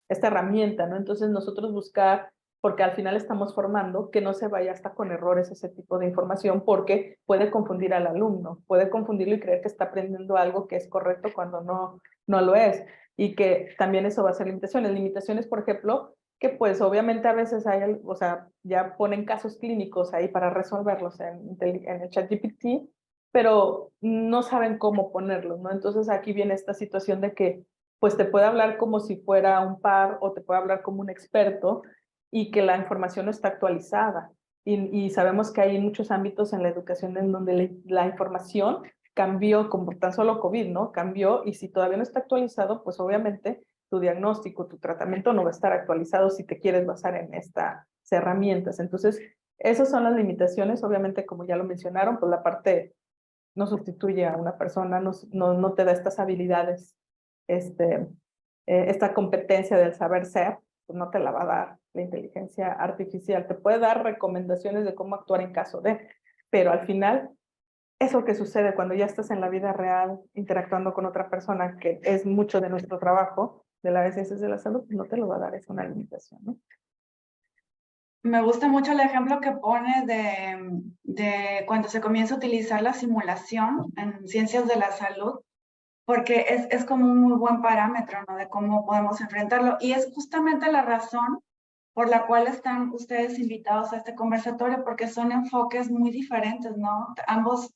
herramienta, ¿no? Entonces nosotros buscar, porque al final estamos formando, que no se vaya hasta con errores ese tipo de información, porque puede confundir al alumno, puede confundirlo y creer que está aprendiendo algo que es correcto cuando no lo es, y que también eso va a ser limitaciones, por ejemplo, que pues obviamente a veces hay, o sea, ya ponen casos clínicos ahí para resolverlos en el ChatGPT, pero no saben cómo ponerlos, ¿no? Entonces aquí viene esta situación de que pues te puede hablar como si fuera un par o te puede hablar como un experto y que la información no está actualizada. Y sabemos que hay muchos ámbitos en la educación en donde la información cambió, como tan solo COVID, ¿no? Cambió, y si todavía no está actualizado, pues obviamente tu diagnóstico, tu tratamiento no va a estar actualizado si te quieres basar en estas herramientas. Entonces, esas son las limitaciones. Obviamente, como ya lo mencionaron, pues la parte no sustituye a una persona, no te da estas habilidades, esta competencia del saber ser, pues no te la va a dar la inteligencia artificial. Te puede dar recomendaciones de cómo actuar en caso de, pero al final, eso que sucede cuando ya estás en la vida real interactuando con otra persona, que es mucho de nuestro trabajo, de las ciencias de la salud, pues no te lo va a dar, es una limitación, ¿no? Me gusta mucho el ejemplo que pone de cuando se comienza a utilizar la simulación en ciencias de la salud, porque es como un muy buen parámetro, ¿no? De cómo podemos enfrentarlo. Y es justamente la razón por la cual están ustedes invitados a este conversatorio, porque son enfoques muy diferentes, ¿no? Ambos,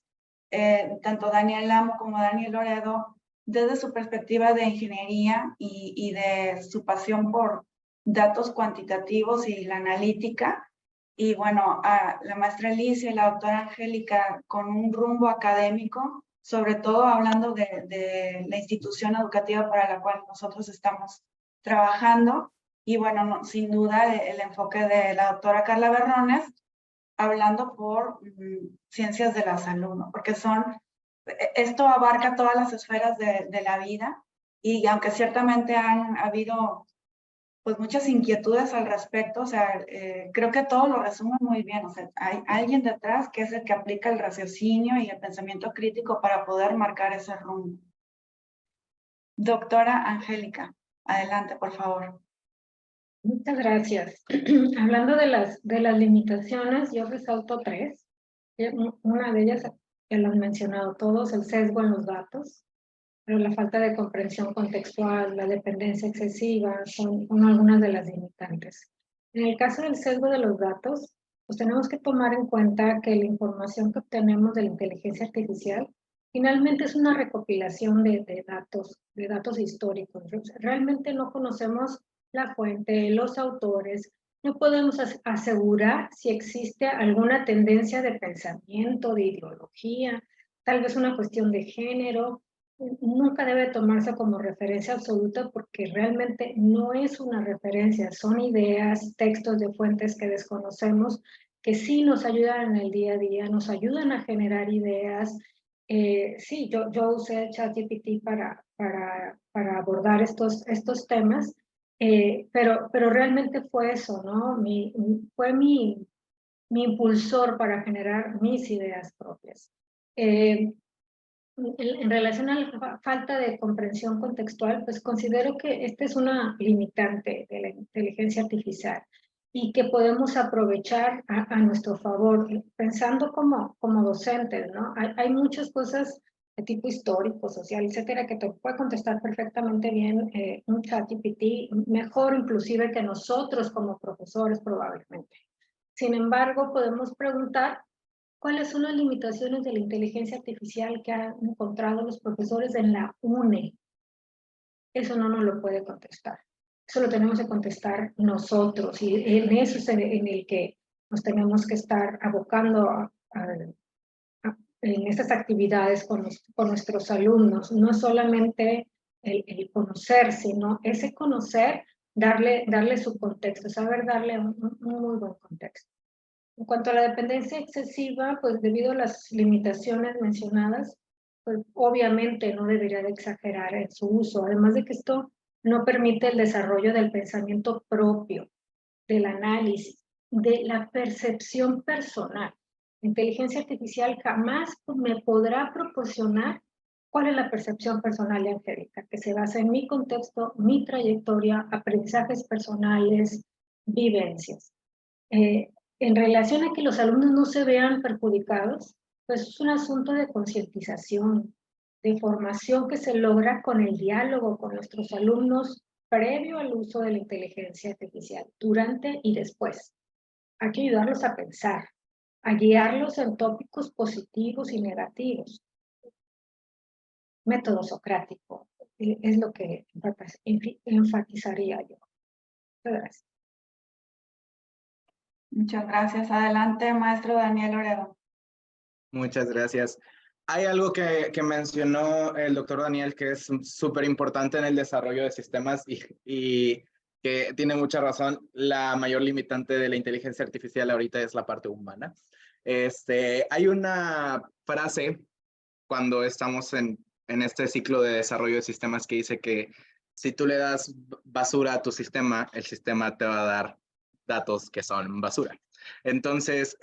tanto Daniel Amo como Daniel Loredo, desde su perspectiva de ingeniería y de su pasión por datos cuantitativos y la analítica, y bueno, a la maestra Alicia y la doctora Angélica con un rumbo académico, sobre todo hablando de la institución educativa para la cual nosotros estamos trabajando. Y bueno, no, sin duda el enfoque de la doctora Carla Berrones, hablando por ciencias de la salud, ¿no? Porque esto abarca todas las esferas de la vida, y aunque ciertamente han habido pues muchas inquietudes al respecto, o sea, creo que todo lo resume muy bien, o sea, hay alguien detrás que es el que aplica el raciocinio y el pensamiento crítico para poder marcar ese rumbo. Doctora Angélica, adelante, por favor. Muchas gracias. Hablando de las limitaciones, yo resalto 3. Una de ellas, que lo han mencionado todos, el sesgo en los datos, pero la falta de comprensión contextual, la dependencia excesiva, son algunas de las limitantes. En el caso del sesgo de los datos, pues tenemos que tomar en cuenta que la información que obtenemos de la inteligencia artificial finalmente es una recopilación de datos históricos. Realmente no conocemos la fuente, los autores, no podemos asegurar si existe alguna tendencia de pensamiento, de ideología, tal vez una cuestión de género. Nunca debe tomarse como referencia absoluta porque realmente no es una referencia, son ideas, textos de fuentes que desconocemos, que sí nos ayudan en el día a día, nos ayudan a generar ideas. Sí, yo usé ChatGPT para abordar estos temas, pero realmente fue eso, ¿no? Fue mi impulsor para generar mis ideas propias. En relación a la falta de comprensión contextual, pues considero que esta es una limitante de la inteligencia artificial y que podemos aprovechar a nuestro favor, pensando como docentes, ¿no? Hay muchas cosas de tipo histórico, social, etcétera, que te puede contestar perfectamente bien un ChatGPT, mejor inclusive que nosotros como profesores probablemente. Sin embargo, podemos preguntar ¿cuáles son las limitaciones de la inteligencia artificial que han encontrado los profesores en la UNE? Eso no nos lo puede contestar. Eso lo tenemos que contestar nosotros y en eso es en el que nos tenemos que estar abocando en estas actividades con nuestros alumnos. No solamente el conocer, sino ese conocer, darle su contexto, saber darle un muy buen contexto. En cuanto a la dependencia excesiva, pues debido a las limitaciones mencionadas, pues obviamente no debería de exagerar en su uso, además de que esto no permite el desarrollo del pensamiento propio, del análisis, de la percepción personal. La inteligencia artificial jamás me podrá proporcionar cuál es la percepción personal de Angélica, que se basa en mi contexto, mi trayectoria, aprendizajes personales, vivencias. En relación a que los alumnos no se vean perjudicados, pues es un asunto de concientización, de formación que se logra con el diálogo con nuestros alumnos previo al uso de la inteligencia artificial, durante y después. Hay que ayudarlos a pensar, a guiarlos en tópicos positivos y negativos. Método socrático es lo que enfatizaría yo. Gracias. Muchas gracias. Adelante, maestro Daniel Loredo. Muchas gracias. Hay algo que mencionó el doctor Daniel que es súper importante en el desarrollo de sistemas y que tiene mucha razón. La mayor limitante de la inteligencia artificial ahorita es la parte humana. Hay una frase cuando estamos en este ciclo de desarrollo de sistemas que dice que Si tú le das basura a tu sistema, el sistema te va a dar datos que son basura. Entonces,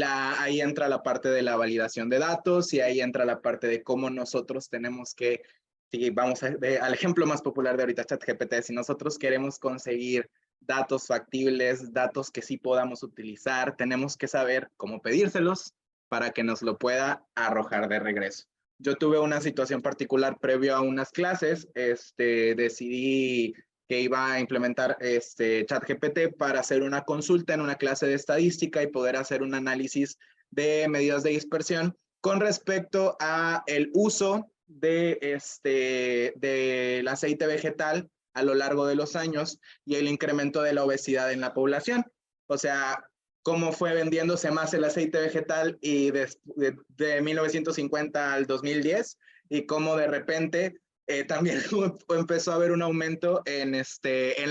ahí entra la parte de la validación de datos y ahí entra la parte de cómo nosotros tenemos que, si vamos al ejemplo más popular de ahorita, ChatGPT, si nosotros queremos conseguir datos factibles, datos que sí podamos utilizar, tenemos que saber cómo pedírselos para que nos lo pueda arrojar de regreso. Yo tuve una situación particular previo a unas clases, decidí que iba a implementar ChatGPT para hacer una consulta en una clase de estadística y poder hacer un análisis de medidas de dispersión con respecto a el uso del aceite vegetal a lo largo de los años y el incremento de la obesidad en la población. O sea, cómo fue vendiéndose más el aceite vegetal y de 1950 al 2010 y cómo de repente también empezó a haber un aumento en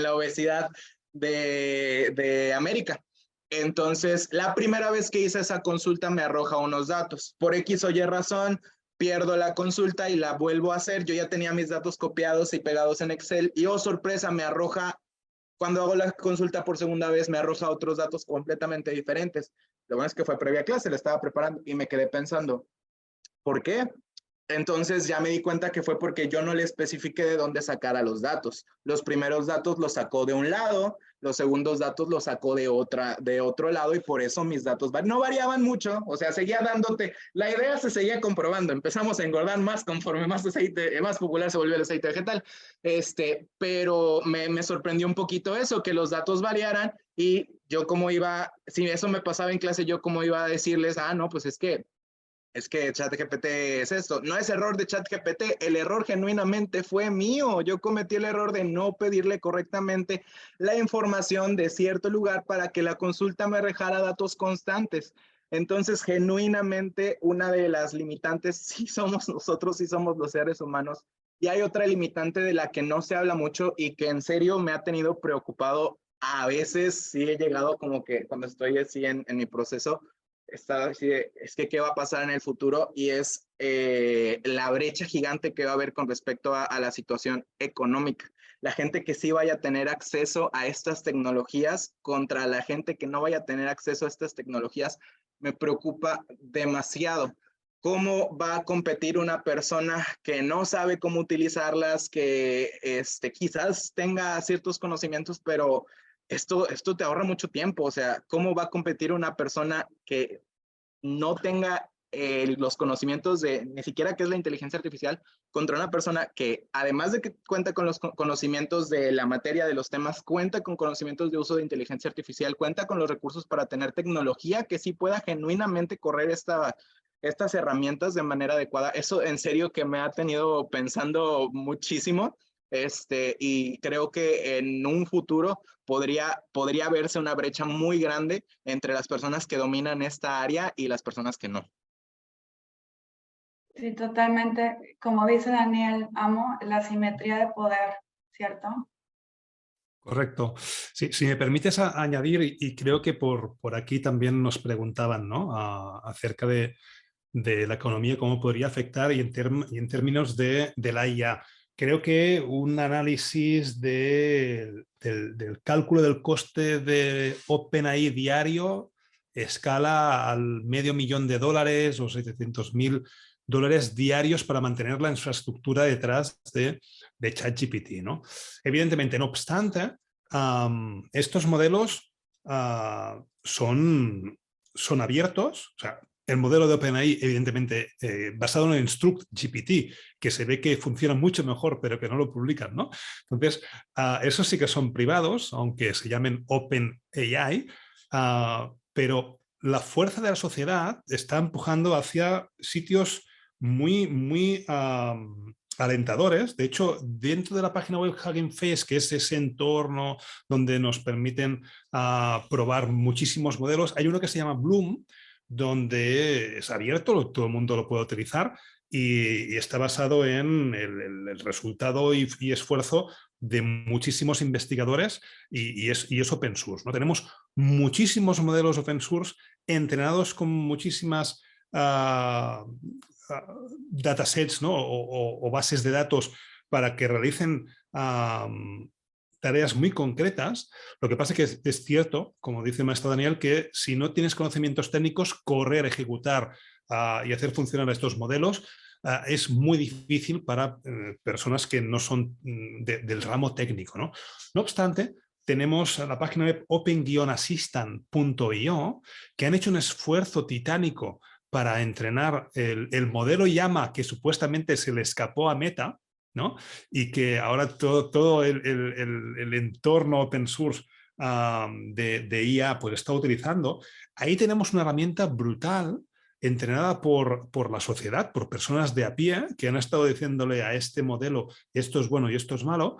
la obesidad de América. Entonces, la primera vez que hice esa consulta me arroja unos datos. Por X o Y razón, pierdo la consulta y la vuelvo a hacer. Yo ya tenía mis datos copiados y pegados en Excel y, oh sorpresa, me arroja, cuando hago la consulta por segunda vez, me arroja otros datos completamente diferentes. Lo bueno es que fue previa clase, le estaba preparando y me quedé pensando, ¿por qué? Entonces ya me di cuenta que fue porque yo no le especifiqué de dónde sacara los datos. Los primeros datos los sacó de un lado, los segundos datos los sacó de otro lado y por eso mis datos no variaban mucho, o sea, seguía dándote, la idea se seguía comprobando, empezamos a engordar más conforme más popular se volvió el aceite vegetal, pero me sorprendió un poquito eso, que los datos variaran y yo como iba, si eso me pasaba en clase, yo como iba a decirles, no, pues es que ChatGPT es esto. No es error de ChatGPT, el error genuinamente fue mío. Yo cometí el error de no pedirle correctamente la información de cierto lugar para que la consulta me arrojara datos constantes. Entonces, genuinamente, una de las limitantes sí somos nosotros, sí somos los seres humanos. Y hay otra limitante de la que no se habla mucho y que en serio me ha tenido preocupado. A veces sí he llegado como que cuando estoy así en mi proceso, es que qué va a pasar en el futuro y es la brecha gigante que va a haber con respecto a la situación económica. La gente que sí vaya a tener acceso a estas tecnologías contra la gente que no vaya a tener acceso a estas tecnologías me preocupa demasiado. ¿Cómo va a competir una persona que no sabe cómo utilizarlas, que quizás tenga ciertos conocimientos, pero esto te ahorra mucho tiempo? O sea, ¿cómo va a competir una persona que no tenga los conocimientos de ni siquiera qué es la inteligencia artificial contra una persona que, además de que cuenta con los conocimientos de la materia de los temas, cuenta con conocimientos de uso de inteligencia artificial, cuenta con los recursos para tener tecnología que sí pueda genuinamente correr estas herramientas de manera adecuada? Eso en serio que me ha tenido pensando muchísimo. Y creo que en un futuro podría verse una brecha muy grande entre las personas que dominan esta área y las personas que no. Sí, totalmente. Como dice Daniel, amo la simetría de poder, ¿cierto? Correcto. Sí, si me permites añadir, y creo que por aquí también nos preguntaban, ¿no? Acerca de la economía, cómo podría afectar y en términos de la IA. Creo que un análisis del cálculo del coste de OpenAI diario escala al $500,000 o $700,000 diarios para mantener la infraestructura detrás de ChatGPT, ¿no? Evidentemente, no obstante, estos modelos son abiertos. O sea, el modelo de OpenAI, evidentemente, basado en el InstructGPT, que se ve que funciona mucho mejor, pero que no lo publican, ¿no? Entonces, esos sí que son privados, aunque se llamen OpenAI, pero la fuerza de la sociedad está empujando hacia sitios muy alentadores. De hecho, dentro de la página web Hugging Face, que es ese entorno donde nos permiten probar muchísimos modelos, hay uno que se llama Bloom, donde es abierto, todo el mundo lo puede utilizar y está basado en el resultado y esfuerzo de muchísimos investigadores y es open source, ¿no? Tenemos muchísimos modelos open source entrenados con muchísimas datasets, ¿no? o bases de datos para que realicen tareas muy concretas. Lo que pasa es que es cierto, como dice el maestro Daniel, que si no tienes conocimientos técnicos, correr, ejecutar y hacer funcionar estos modelos es muy difícil para personas que no son del ramo técnico, ¿no? No obstante, tenemos la página web open-assistant.io, que han hecho un esfuerzo titánico para entrenar el modelo Llama, que supuestamente se le escapó a Meta, ¿no? Y que ahora todo el entorno open source de IA pues está utilizando. Ahí tenemos una herramienta brutal entrenada por la sociedad, por personas de a pie que han estado diciéndole a este modelo esto es bueno y esto es malo,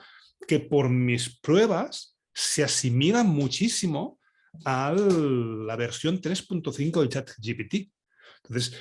que por mis pruebas se asimila muchísimo a la versión 3.5 del ChatGPT. Entonces,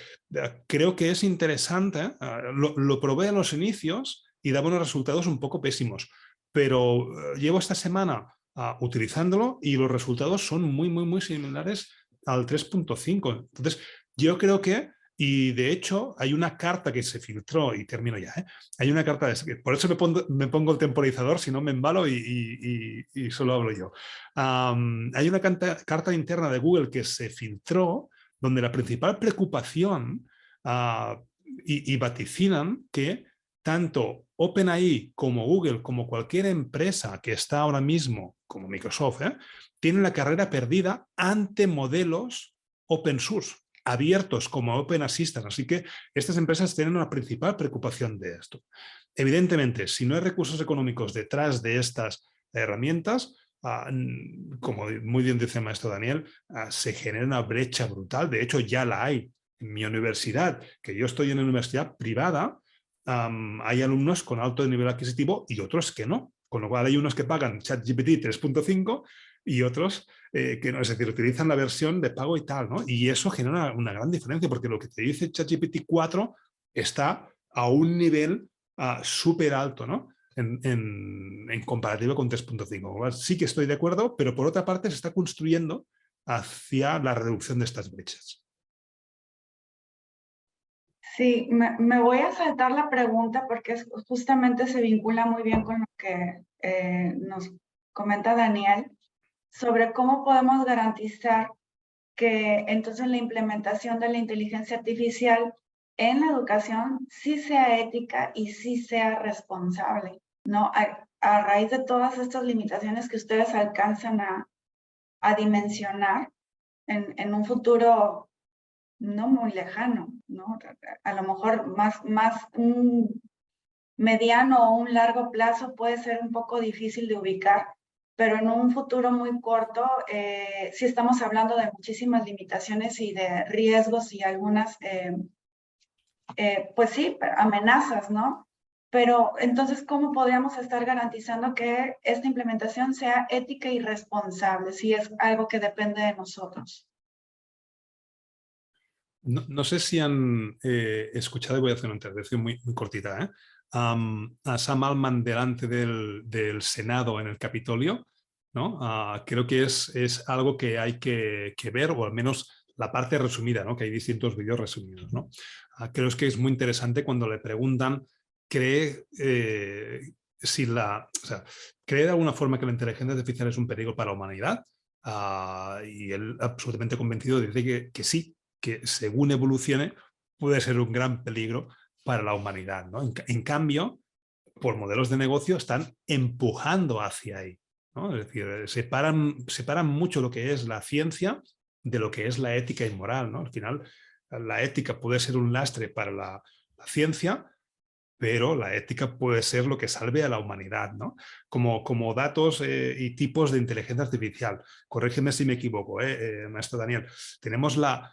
creo que es interesante. Lo probé en los inicios y daba unos resultados un poco pésimos, pero llevo esta semana utilizándolo y los resultados son muy similares al 3.5. Entonces, yo creo que, y de hecho hay una carta que se filtró, y termino ya, hay una carta, por eso me pongo el temporizador, si no me embalo y solo hablo yo. Hay una carta interna de Google que se filtró, donde la principal preocupación y vaticinan que tanto OpenAI como Google, como cualquier empresa que está ahora mismo, como Microsoft, tienen la carrera perdida ante modelos open source, abiertos como Open Assistant. Así que estas empresas tienen una principal preocupación de esto. Evidentemente, si no hay recursos económicos detrás de estas herramientas, como muy bien dice el maestro Daniel, se genera una brecha brutal. De hecho, ya la hay. En mi universidad, que yo estoy en una universidad privada, hay alumnos con alto nivel adquisitivo y otros que no. Con lo cual hay unos que pagan ChatGPT 3.5 y otros que no, es decir, utilizan la versión de pago y tal, ¿no? Y eso genera una gran diferencia, porque lo que te dice ChatGPT 4 está a un nivel súper alto, ¿no? En comparativa con 3.5. Sí que estoy de acuerdo, pero por otra parte se está construyendo hacia la reducción de estas brechas. Sí, me voy a saltar la pregunta porque justamente se vincula muy bien con lo que nos comenta Daniel sobre cómo podemos garantizar que entonces la implementación de la inteligencia artificial en la educación sí sea ética y sí sea responsable, ¿no? A raíz de todas estas limitaciones que ustedes alcanzan a dimensionar en un futuro no muy lejano, ¿no? A lo mejor más un mediano o un largo plazo puede ser un poco difícil de ubicar, pero en un futuro muy corto sí estamos hablando de muchísimas limitaciones y de riesgos y algunas, pues sí, amenazas, ¿no? Pero entonces, ¿cómo podríamos estar garantizando que esta implementación sea ética y responsable si es algo que depende de nosotros? No sé si han escuchado, y voy a hacer una intervención muy cortita, a Sam Altman delante del Senado en el Capitolio, ¿no? Creo que es algo que hay que ver, o al menos la parte resumida, ¿no? Que hay distintos vídeos resumidos, ¿no? Creo que es muy interesante cuando le preguntan, ¿cree de alguna forma que la inteligencia artificial es un peligro para la humanidad? Y él absolutamente convencido dice que sí, que según evolucione puede ser un gran peligro para la humanidad, ¿no? En cambio, por modelos de negocio están empujando hacia ahí, ¿no? Es decir, separan mucho lo que es la ciencia de lo que es la ética y moral, ¿no? Al final, la ética puede ser un lastre para la ciencia, pero la ética puede ser lo que salve a la humanidad, ¿no? Como datos y tipos de inteligencia artificial. Corrígeme si me equivoco, maestro Daniel. Tenemos la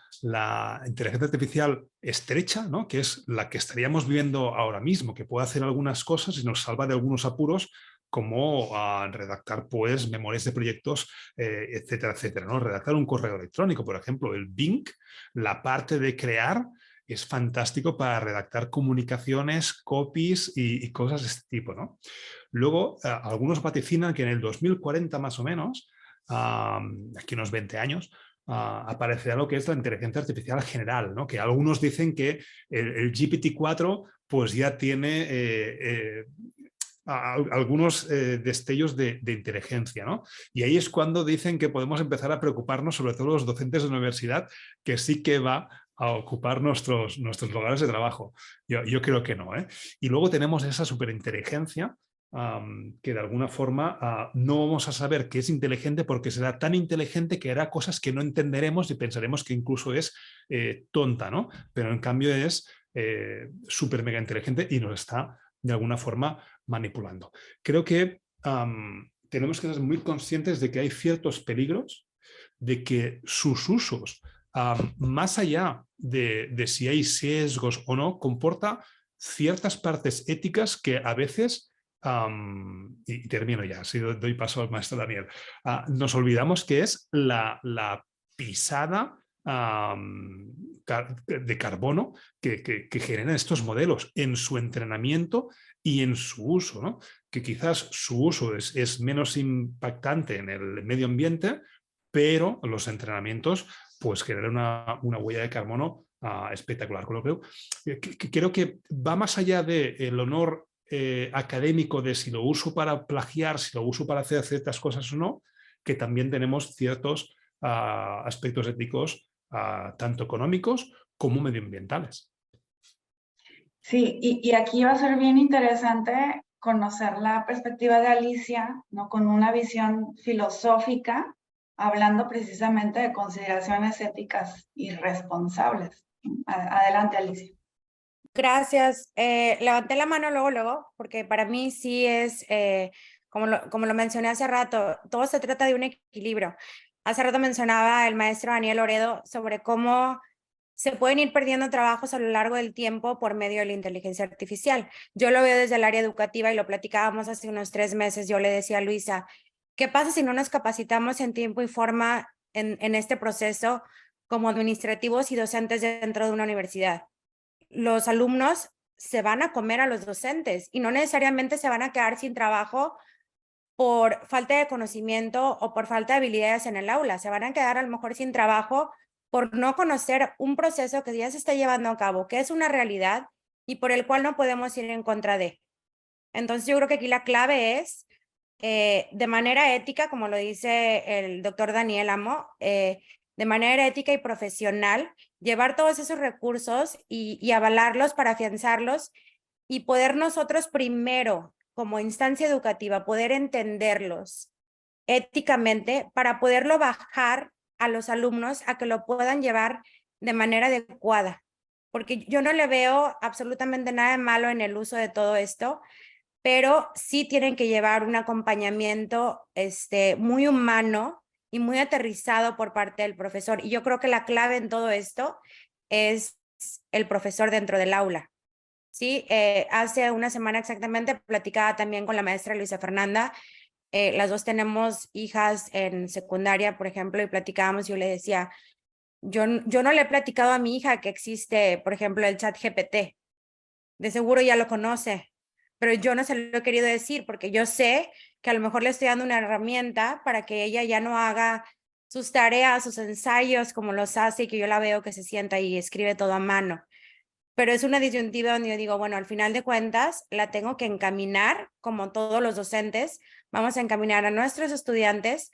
inteligencia artificial estrecha, ¿no? Que es la que estaríamos viviendo ahora mismo, que puede hacer algunas cosas y nos salva de algunos apuros, como redactar pues memorias de proyectos, etcétera, etcétera, ¿no? Redactar un correo electrónico, por ejemplo, el Bing, la parte de crear, es fantástico para redactar comunicaciones, copies y cosas de este tipo, ¿no? Luego, algunos vaticinan que en el 2040 más o menos, aquí unos 20 años, aparecerá lo que es la inteligencia artificial general, ¿no? Que algunos dicen que el GPT-4 pues ya tiene algunos destellos de inteligencia, ¿no? Y ahí es cuando dicen que podemos empezar a preocuparnos, sobre todo los docentes de universidad, que sí que va a ocupar nuestros lugares de trabajo. Yo creo que no, ¿eh? Y luego tenemos esa superinteligencia, que de alguna forma no vamos a saber que es inteligente porque será tan inteligente que hará cosas que no entenderemos y pensaremos que incluso es tonta, ¿no? Pero en cambio es súper mega inteligente y nos está de alguna forma manipulando. Creo que tenemos que ser muy conscientes de que hay ciertos peligros, de que sus usos, más allá de si hay sesgos o no, comporta ciertas partes éticas que a veces, y termino ya, si doy paso al maestro Daniel, nos olvidamos que es la pisada de carbono que generan estos modelos en su entrenamiento y en su uso, ¿no? Que quizás su uso es menos impactante en el medio ambiente, pero los entrenamientos pues generan una huella de carbono espectacular. Con lo creo que va más allá del honor académico de si lo uso para plagiar, si lo uso para hacer ciertas cosas o no, que también tenemos ciertos aspectos éticos, tanto económicos como medioambientales. Sí, y aquí va a ser bien interesante conocer la perspectiva de Alicia, ¿no? Con una visión filosófica, hablando precisamente de consideraciones éticas y responsables. Adelante, Alicia. Gracias. Levanté la mano luego, porque para mí sí es, como lo mencioné hace rato, todo se trata de un equilibrio. Hace rato mencionaba el maestro Daniel Oredo sobre cómo se pueden ir perdiendo trabajos a lo largo del tiempo por medio de la inteligencia artificial. Yo lo veo desde el área educativa y lo platicábamos hace unos 3 meses. Yo le decía a Luisa, ¿qué pasa si no nos capacitamos en tiempo y forma en este proceso como administrativos y docentes dentro de una universidad? Los alumnos se van a comer a los docentes y no necesariamente se van a quedar sin trabajo por falta de conocimiento o por falta de habilidades en el aula. Se van a quedar a lo mejor sin trabajo por no conocer un proceso que ya se está llevando a cabo, que es una realidad y por el cual no podemos ir en contra de. Entonces yo creo que aquí la clave es, de manera ética, como lo dice el doctor Daniel Amo, de manera ética y profesional, llevar todos esos recursos y avalarlos para afianzarlos y poder nosotros primero, como instancia educativa, poder entenderlos éticamente para poderlo bajar a los alumnos a que lo puedan llevar de manera adecuada. Porque yo no le veo absolutamente nada de malo en el uso de todo esto, pero sí tienen que llevar un acompañamiento muy humano y muy aterrizado por parte del profesor. Y yo creo que la clave en todo esto es el profesor dentro del aula. Sí, hace una semana exactamente platicaba también con la maestra Luisa Fernanda. Las dos tenemos hijas en secundaria, por ejemplo, y platicábamos y yo le decía, yo no le he platicado a mi hija que existe, por ejemplo, el chat GPT. De seguro ya lo conoce, pero yo no se lo he querido decir porque yo sé que a lo mejor le estoy dando una herramienta para que ella ya no haga sus tareas, sus ensayos como los hace y que yo la veo que se sienta y escribe todo a mano. Pero es una disyuntiva donde yo digo, bueno, al final de cuentas la tengo que encaminar, como todos los docentes, vamos a encaminar a nuestros estudiantes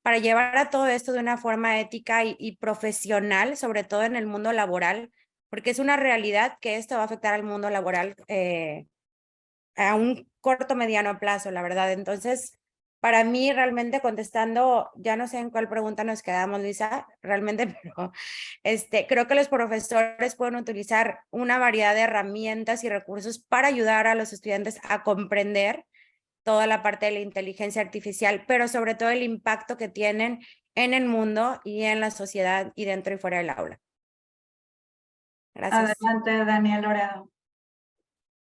para llevar a todo esto de una forma ética y profesional, sobre todo en el mundo laboral, porque es una realidad que esto va a afectar al mundo laboral a un corto, mediano plazo, la verdad. Entonces, para mí, realmente contestando, ya no sé en cuál pregunta nos quedamos, Luisa, realmente, pero creo que los profesores pueden utilizar una variedad de herramientas y recursos para ayudar a los estudiantes a comprender toda la parte de la inteligencia artificial, pero sobre todo el impacto que tienen en el mundo y en la sociedad y dentro y fuera del aula. Gracias. Adelante, Daniel Oredo.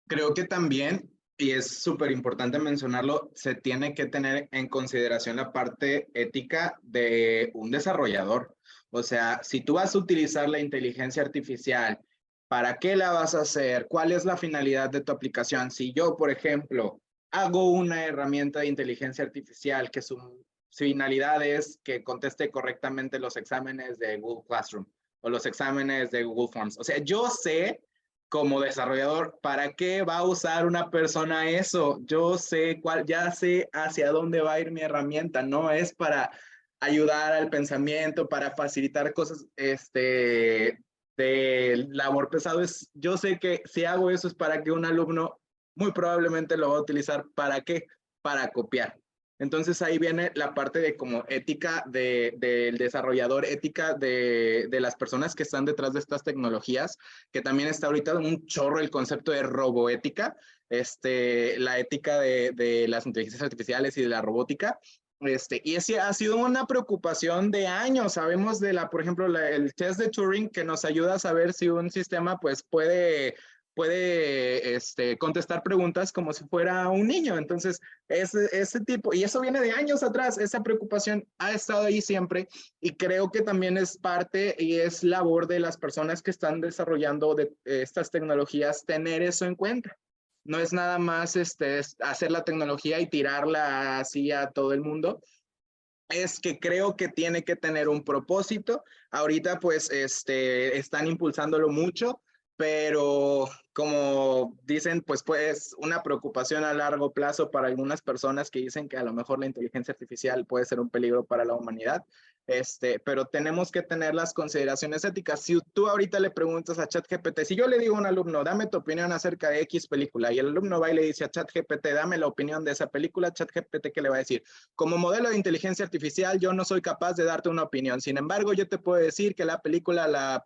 Creo que también, y es súper importante mencionarlo, se tiene que tener en consideración la parte ética de un desarrollador. O sea, si tú vas a utilizar la inteligencia artificial, ¿para qué la vas a hacer? ¿Cuál es la finalidad de tu aplicación? Si yo, por ejemplo, hago una herramienta de inteligencia artificial que su finalidad es que conteste correctamente los exámenes de Google Classroom o los exámenes de Google Forms. O sea, yo sé como desarrollador, ¿para qué va a usar una persona eso? Yo sé ya sé hacia dónde va a ir mi herramienta, no es para ayudar al pensamiento, para facilitar cosas de labor pesado. Yo sé que si hago eso es para que un alumno muy probablemente lo va a utilizar. ¿Para qué? Para copiar. Entonces ahí viene la parte de como ética del desarrollador, ética de las personas que están detrás de estas tecnologías, que también está ahorita un chorro el concepto de roboética, la ética de las inteligencias artificiales y de la robótica. Y ese ha sido una preocupación de años. Sabemos por ejemplo, el test de Turing, que nos ayuda a saber si un sistema pues puede contestar preguntas como si fuera un niño. Entonces, ese tipo, y eso viene de años atrás, esa preocupación ha estado ahí siempre, y creo que también es parte y es labor de las personas que están desarrollando estas tecnologías tener eso en cuenta. No es nada más hacer la tecnología y tirarla así a todo el mundo. Es que creo que tiene que tener un propósito. Ahorita pues están impulsándolo mucho, pero como dicen, pues una preocupación a largo plazo para algunas personas que dicen que a lo mejor la inteligencia artificial puede ser un peligro para la humanidad. Pero tenemos que tener las consideraciones éticas. Si tú ahorita le preguntas a ChatGPT, si yo le digo a un alumno, dame tu opinión acerca de X película, y el alumno va y le dice a ChatGPT, dame la opinión de esa película, ChatGPT, ¿qué le va a decir? Como modelo de inteligencia artificial, yo no soy capaz de darte una opinión. Sin embargo, yo te puedo decir que la película la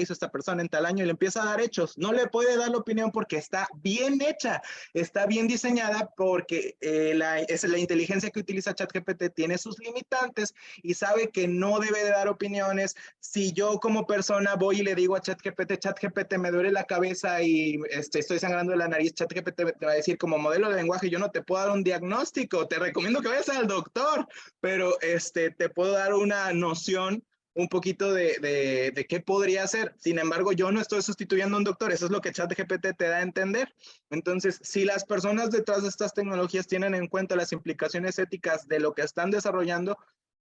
hizo esta persona en tal año, y le empieza a dar hechos. No le puede dar la opinión porque está bien hecha, está bien diseñada, porque la inteligencia que utiliza ChatGPT tiene sus limitantes y sabe que no debe de dar opiniones. Si yo como persona voy y le digo a ChatGPT, me duele la cabeza y estoy sangrando de la nariz, ChatGPT te va a decir, como modelo de lenguaje, yo no te puedo dar un diagnóstico, te recomiendo que vayas al doctor, pero te puedo dar una noción un poquito de qué podría hacer. Sin embargo, yo no estoy sustituyendo a un doctor. Eso es lo que ChatGPT te da a entender. Entonces, si las personas detrás de estas tecnologías tienen en cuenta las implicaciones éticas de lo que están desarrollando,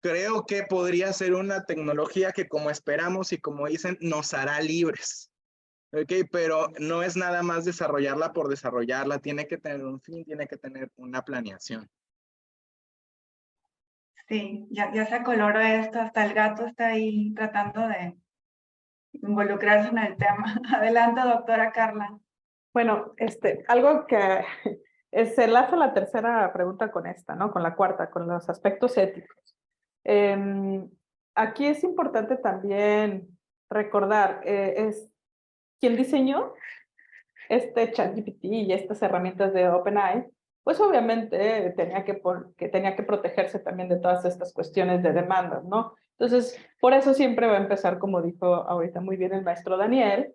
creo que podría ser una tecnología que, como esperamos y como dicen, nos hará libres. ¿Ok? Pero no es nada más desarrollarla por desarrollarla. Tiene que tener un fin, tiene que tener una planeación. Sí, ya se acoloró esto, hasta el gato está ahí tratando de involucrarse en el tema. Adelante, doctora Carla. Bueno, algo que se enlaza la tercera pregunta con esta, ¿no? Con la cuarta, con los aspectos éticos. Aquí es importante también recordar, quien diseñó ChatGPT y estas herramientas de OpenAI, pues obviamente tenía que protegerse también de todas estas cuestiones de demandas, ¿no? Entonces, por eso siempre va a empezar, como dijo ahorita muy bien el maestro Daniel,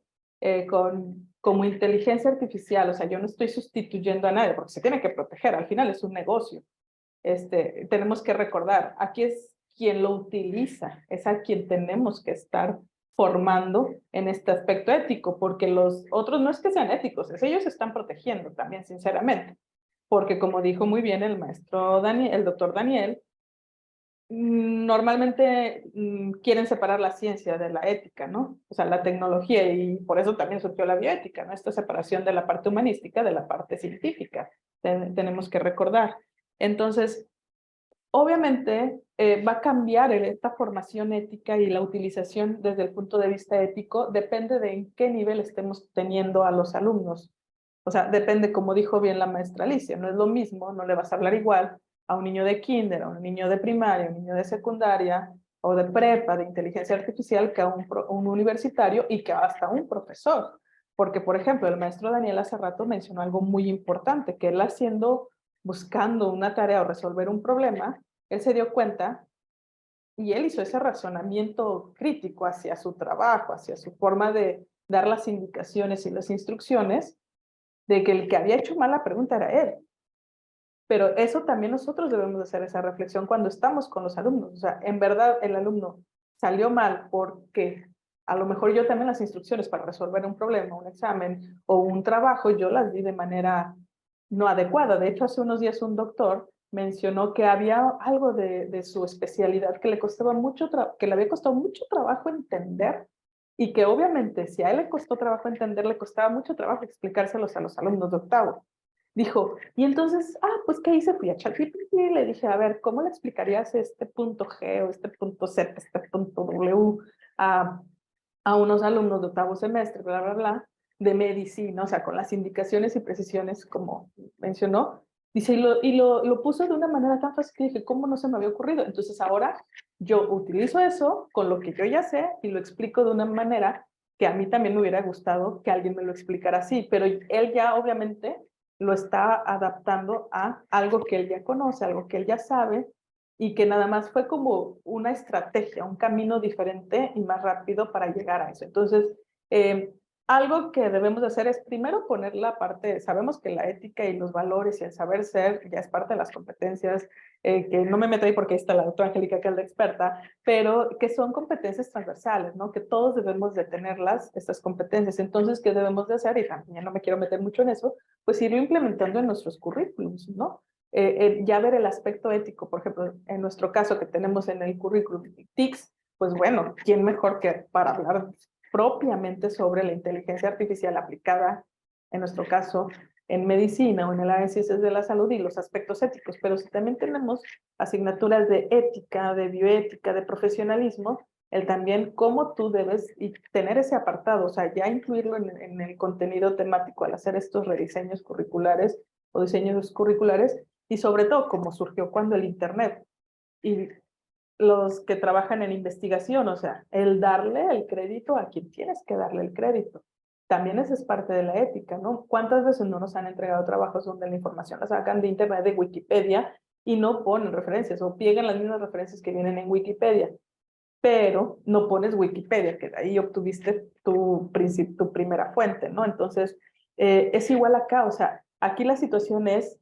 como inteligencia artificial. O sea, yo no estoy sustituyendo a nadie porque se tiene que proteger, al final es un negocio. Tenemos que recordar, aquí es quien lo utiliza, es a quien tenemos que estar formando en este aspecto ético, porque los otros no es que sean éticos, ellos se están protegiendo también, sinceramente, porque como dijo muy bien el maestro Daniel, el doctor Daniel, normalmente quieren separar la ciencia de la ética, ¿no? O sea, la tecnología, y por eso también surgió la bioética, ¿no? Esta separación de la parte humanística de la parte científica, tenemos que recordar. Entonces, obviamente va a cambiar esta formación ética y la utilización desde el punto de vista ético, depende de en qué nivel estemos teniendo a los alumnos. O sea, depende, como dijo bien la maestra Alicia, no es lo mismo, no le vas a hablar igual a un niño de kinder, a un niño de primaria, a un niño de secundaria o de prepa, de inteligencia artificial, que a un universitario y que hasta un profesor. Porque, por ejemplo, el maestro Daniel hace rato mencionó algo muy importante, que él buscando una tarea o resolver un problema, él se dio cuenta y él hizo ese razonamiento crítico hacia su trabajo, hacia su forma de dar las indicaciones y las instrucciones, de que el que había hecho mal la pregunta era él. Pero eso también nosotros debemos hacer esa reflexión cuando estamos con los alumnos. O sea, en verdad el alumno salió mal porque a lo mejor yo también las instrucciones para resolver un problema, un examen o un trabajo, yo las di de manera no adecuada. De hecho, hace unos días un doctor mencionó que había algo de su especialidad que le había costado mucho trabajo entender y que obviamente si a él le costó trabajo entender, le costaba mucho trabajo explicárselos a los alumnos de octavo. Dijo, y entonces, pues ¿qué hice? Fui a ChatGPT y le dije, a ver, ¿cómo le explicarías este punto G o este punto Z, este punto W a unos alumnos de octavo semestre, bla, bla, bla, de medicina, o sea, con las indicaciones y precisiones como mencionó? Dice, y lo puso de una manera tan fácil que dije, ¿cómo no se me había ocurrido? Entonces ahora yo utilizo eso con lo que yo ya sé y lo explico de una manera que a mí también me hubiera gustado que alguien me lo explicara así, pero él ya obviamente lo está adaptando a algo que él ya conoce, algo que él ya sabe, y que nada más fue como una estrategia, un camino diferente y más rápido para llegar a eso. Entonces, algo que debemos de hacer es primero poner la parte, sabemos que la ética y los valores y el saber ser ya es parte de las competencias, que no me meto ahí porque ahí está la doctora Angélica, que es la experta, pero que son competencias transversales, ¿no? Que todos debemos de tenerlas, estas competencias. Entonces, ¿qué debemos de hacer? Y también no me quiero meter mucho en eso, pues irlo implementando en nuestros currículums, ¿no? Ya ver el aspecto ético, por ejemplo, en nuestro caso que tenemos en el currículum TICS, pues bueno, ¿quién mejor que para hablar propiamente sobre la inteligencia artificial aplicada, en nuestro caso, en medicina o en el área de ciencias de la salud y los aspectos éticos? Pero si también tenemos asignaturas de ética, de bioética, de profesionalismo, el también cómo tú debes y tener ese apartado, o sea, ya incluirlo en el contenido temático al hacer estos rediseños curriculares o diseños curriculares, y sobre todo como surgió cuando el Internet y los que trabajan en investigación, o sea, el darle el crédito a quien tienes que darle el crédito. También esa es parte de la ética, ¿no? ¿Cuántas veces no nos han entregado trabajos donde la información la sacan de Internet, de Wikipedia, y no ponen referencias o piegan las mismas referencias que vienen en Wikipedia? Pero no pones Wikipedia, que de ahí obtuviste tu primera fuente, ¿no? Entonces, es igual acá, o sea, aquí la situación es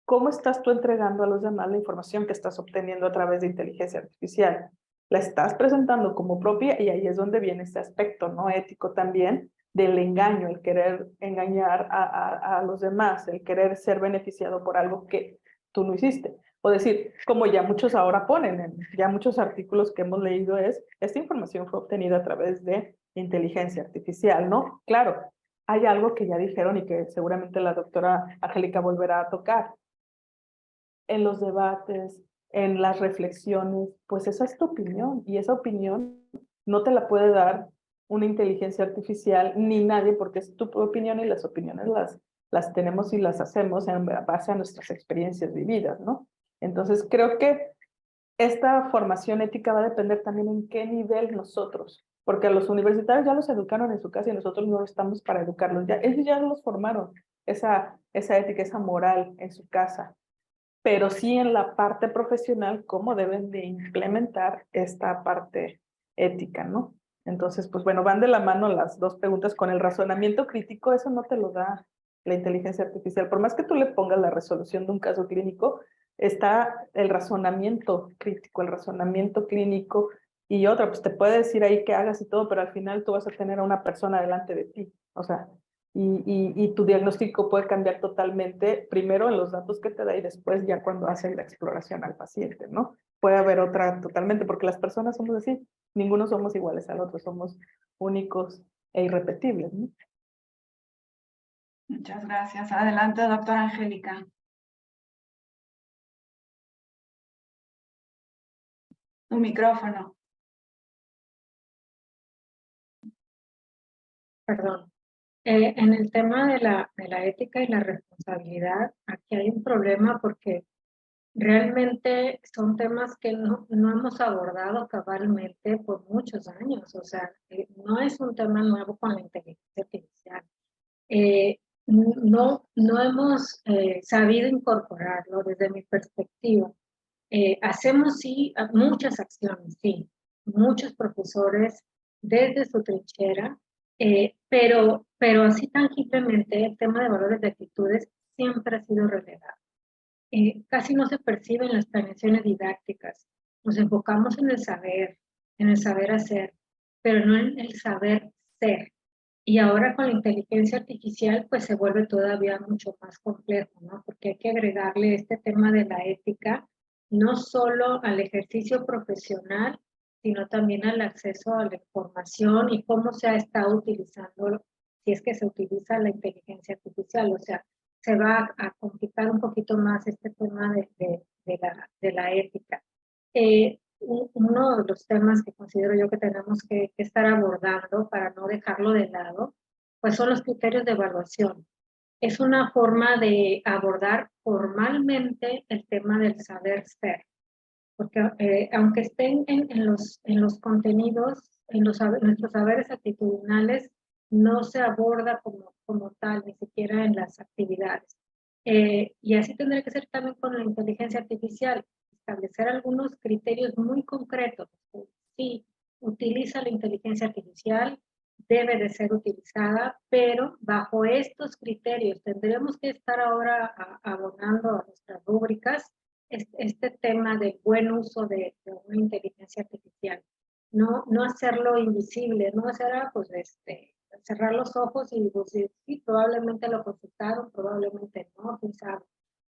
cómo estás tú entregando a los demás la información que estás obteniendo a través de inteligencia artificial. La estás presentando como propia y ahí es donde viene este aspecto, ¿no? Ético también, del engaño, el querer engañar a los demás, el querer ser beneficiado por algo que tú no hiciste. O decir, como ya muchos ahora ponen, ya muchos artículos que hemos leído esta información fue obtenida a través de inteligencia artificial, ¿no? Claro, hay algo que ya dijeron y que seguramente la doctora Angélica volverá a tocar. En los debates, en las reflexiones, pues esa es tu opinión y esa opinión no te la puede dar una inteligencia artificial ni nadie porque es tu opinión y las opiniones las tenemos y las hacemos en base a nuestras experiencias vividas, ¿no? Entonces creo que esta formación ética va a depender también en qué nivel nosotros, porque a los universitarios ya los educaron en su casa y nosotros no estamos para educarlos, ya, ellos ya los formaron, esa ética, esa moral en su casa, pero sí en la parte profesional, cómo deben de implementar esta parte ética, ¿no? Entonces, pues bueno, van de la mano las dos preguntas con el razonamiento crítico, eso no te lo da la inteligencia artificial. Por más que tú le pongas la resolución de un caso clínico, está el razonamiento crítico, el razonamiento clínico y otra, pues te puede decir ahí qué hagas y todo, pero al final tú vas a tener a una persona delante de ti, o sea, y tu diagnóstico puede cambiar totalmente, primero en los datos que te da y después ya cuando hacen la exploración al paciente, ¿no? Puede haber otra totalmente, porque las personas somos así, ninguno somos iguales al otro, somos únicos e irrepetibles, ¿no? Muchas gracias. Adelante, doctora Angélica. Tu micrófono. Perdón. En el tema de la ética y la responsabilidad, aquí hay un problema porque realmente son temas que no hemos abordado cabalmente por muchos años. O sea, no es un tema nuevo con la inteligencia artificial. No hemos sabido incorporarlo desde mi perspectiva. Hacemos sí muchas acciones, sí, muchos profesores desde su trinchera, pero así tangiblemente el tema de valores de actitudes siempre ha sido relegado. Casi no se perciben las planeaciones didácticas. Nos enfocamos en el saber hacer, pero no en el saber ser. Y ahora con la inteligencia artificial, pues se vuelve todavía mucho más complejo, ¿no? Porque hay que agregarle este tema de la ética, no solo al ejercicio profesional, sino también al acceso a la información y cómo se ha estado utilizando, si es que se utiliza la inteligencia artificial. O sea, se va a complicar un poquito más este tema de la ética. Uno de los temas que considero yo que tenemos que estar abordando para no dejarlo de lado, pues son los criterios de evaluación. Es una forma de abordar formalmente el tema del saber ser, porque aunque estén en los contenidos, nuestros saberes actitudinales, no se aborda como tal, ni siquiera en las actividades. Y así tendría que ser también con la inteligencia artificial, establecer algunos criterios muy concretos. Sí, utiliza la inteligencia artificial, debe de ser utilizada, pero bajo estos criterios tendremos que estar ahora abonando a nuestras rúbricas este tema del buen uso de una inteligencia artificial. No hacerlo invisible, no hacer, pues, cerrar los ojos y decir, sí, probablemente lo consultaron, probablemente no, quién sabe.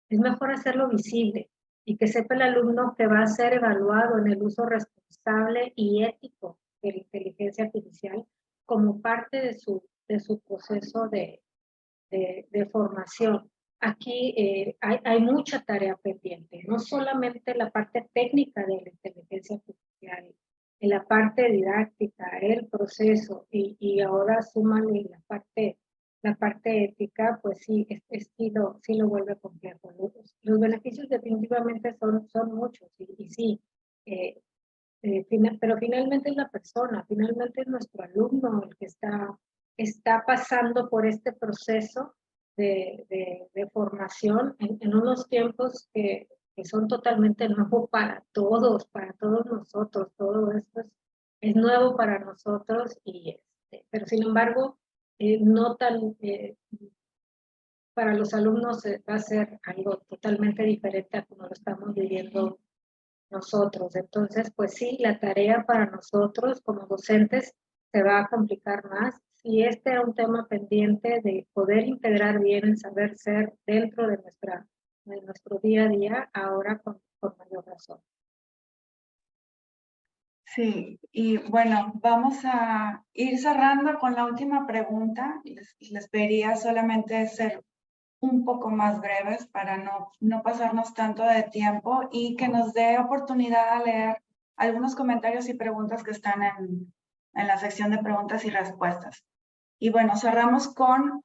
Es mejor hacerlo visible y que sepa el alumno que va a ser evaluado en el uso responsable y ético de la inteligencia artificial como parte de su proceso de formación. Aquí hay mucha tarea pendiente, no solamente la parte técnica de la inteligencia artificial, en la parte didáctica, el proceso, y ahora súmale la parte ética, pues sí, sí lo vuelve complejo. Los beneficios definitivamente son muchos, y sí, pero finalmente es la persona, finalmente es nuestro alumno el que está pasando por este proceso de formación en unos tiempos que son totalmente nuevos para todos nosotros. Todo esto es nuevo para nosotros, pero sin embargo, no tan, para los alumnos va a ser algo totalmente diferente a como lo estamos viviendo nosotros. Entonces, pues sí, la tarea para nosotros como docentes se va a complicar más. Si este era un tema pendiente de poder integrar bien el saber ser dentro de nuestro día a día, ahora con mayor razón. Sí, y bueno, vamos a ir cerrando con la última pregunta. Les pediría solamente ser un poco más breves para no pasarnos tanto de tiempo y que nos dé oportunidad a leer algunos comentarios y preguntas que están en la sección de preguntas y respuestas. Y bueno, cerramos con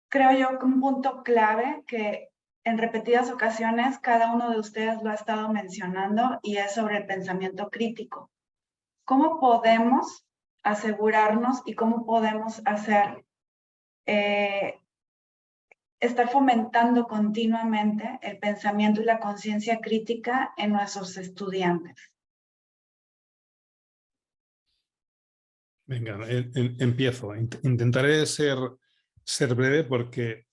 creo yo que un punto clave que en repetidas ocasiones cada uno de ustedes lo ha estado mencionando, y es sobre el pensamiento crítico. ¿Cómo podemos asegurarnos y cómo podemos estar fomentando continuamente el pensamiento y la conciencia crítica en nuestros estudiantes? Venga, empiezo. Intentaré ser breve porque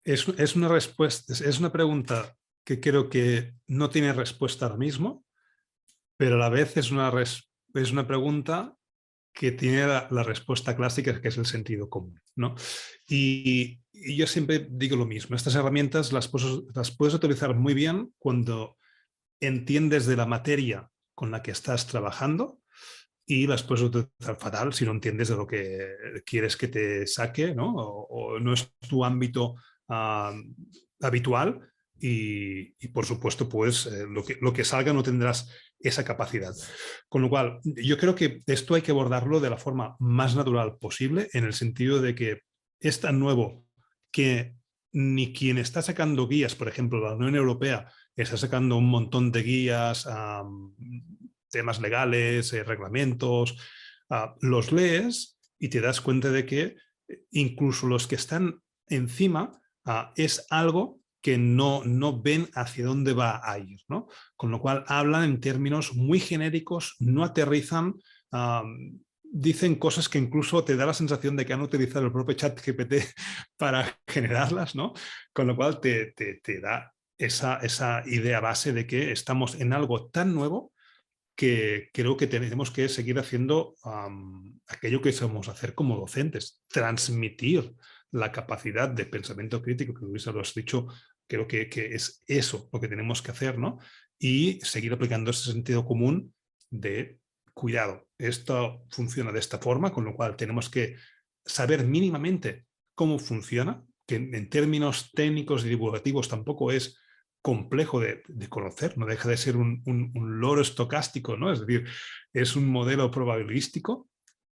es una respuesta, es una pregunta que creo que no tiene respuesta ahora mismo, pero a la vez es una pregunta que tiene la respuesta clásica, que es el sentido común, ¿no? Y yo siempre digo lo mismo, estas herramientas las puedes utilizar muy bien cuando entiendes de la materia con la que estás trabajando, y las puedes utilizar fatal si no entiendes de lo que quieres que te saque, ¿no? O no es tu ámbito habitual, y por supuesto, pues lo que salga no tendrás esa capacidad. Con lo cual, yo creo que esto hay que abordarlo de la forma más natural posible, en el sentido de que es tan nuevo que ni quien está sacando guías, por ejemplo, la Unión Europea está sacando un montón de guías, temas legales, reglamentos, los lees y te das cuenta de que incluso los que están encima es algo que no ven hacia dónde va a ir, ¿no? Con lo cual hablan en términos muy genéricos, no aterrizan, dicen cosas que incluso te da la sensación de que han utilizado el propio ChatGPT para generarlas, ¿no? Con lo cual te da esa idea base de que estamos en algo tan nuevo que creo que tenemos que seguir haciendo aquello que sabemos hacer como docentes, transmitir la capacidad de pensamiento crítico, que Luisa lo has dicho Creo que es eso lo que tenemos que hacer, ¿no? Y seguir aplicando ese sentido común de cuidado. Esto funciona de esta forma, con lo cual tenemos que saber mínimamente cómo funciona, que en términos técnicos y divulgativos tampoco es complejo de conocer, no deja de ser un loro estocástico, ¿no? Es decir, es un modelo probabilístico.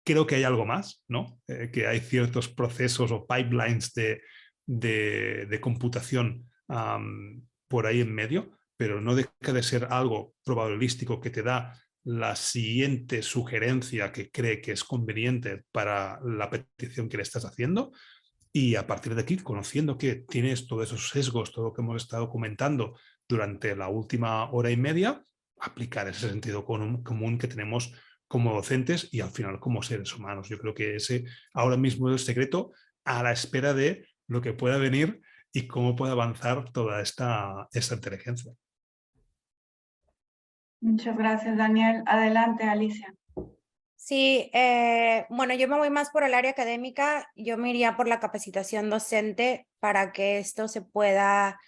Creo que hay algo más, ¿no? Que hay ciertos procesos o pipelines de computación por ahí en medio, pero no deja de ser algo probabilístico que te da la siguiente sugerencia que cree que es conveniente para la petición que le estás haciendo. Y a partir de aquí, conociendo que tienes todos esos sesgos, todo lo que hemos estado comentando durante la última hora y media, aplicar ese sentido común que tenemos como docentes y al final como seres humanos. Yo creo que ese ahora mismo es el secreto, a la espera de lo que pueda venir y cómo puede avanzar toda esta inteligencia. Muchas gracias, Daniel. Adelante, Alicia. Sí, bueno, yo me voy más por el área académica, yo me iría por la capacitación docente para que esto se pueda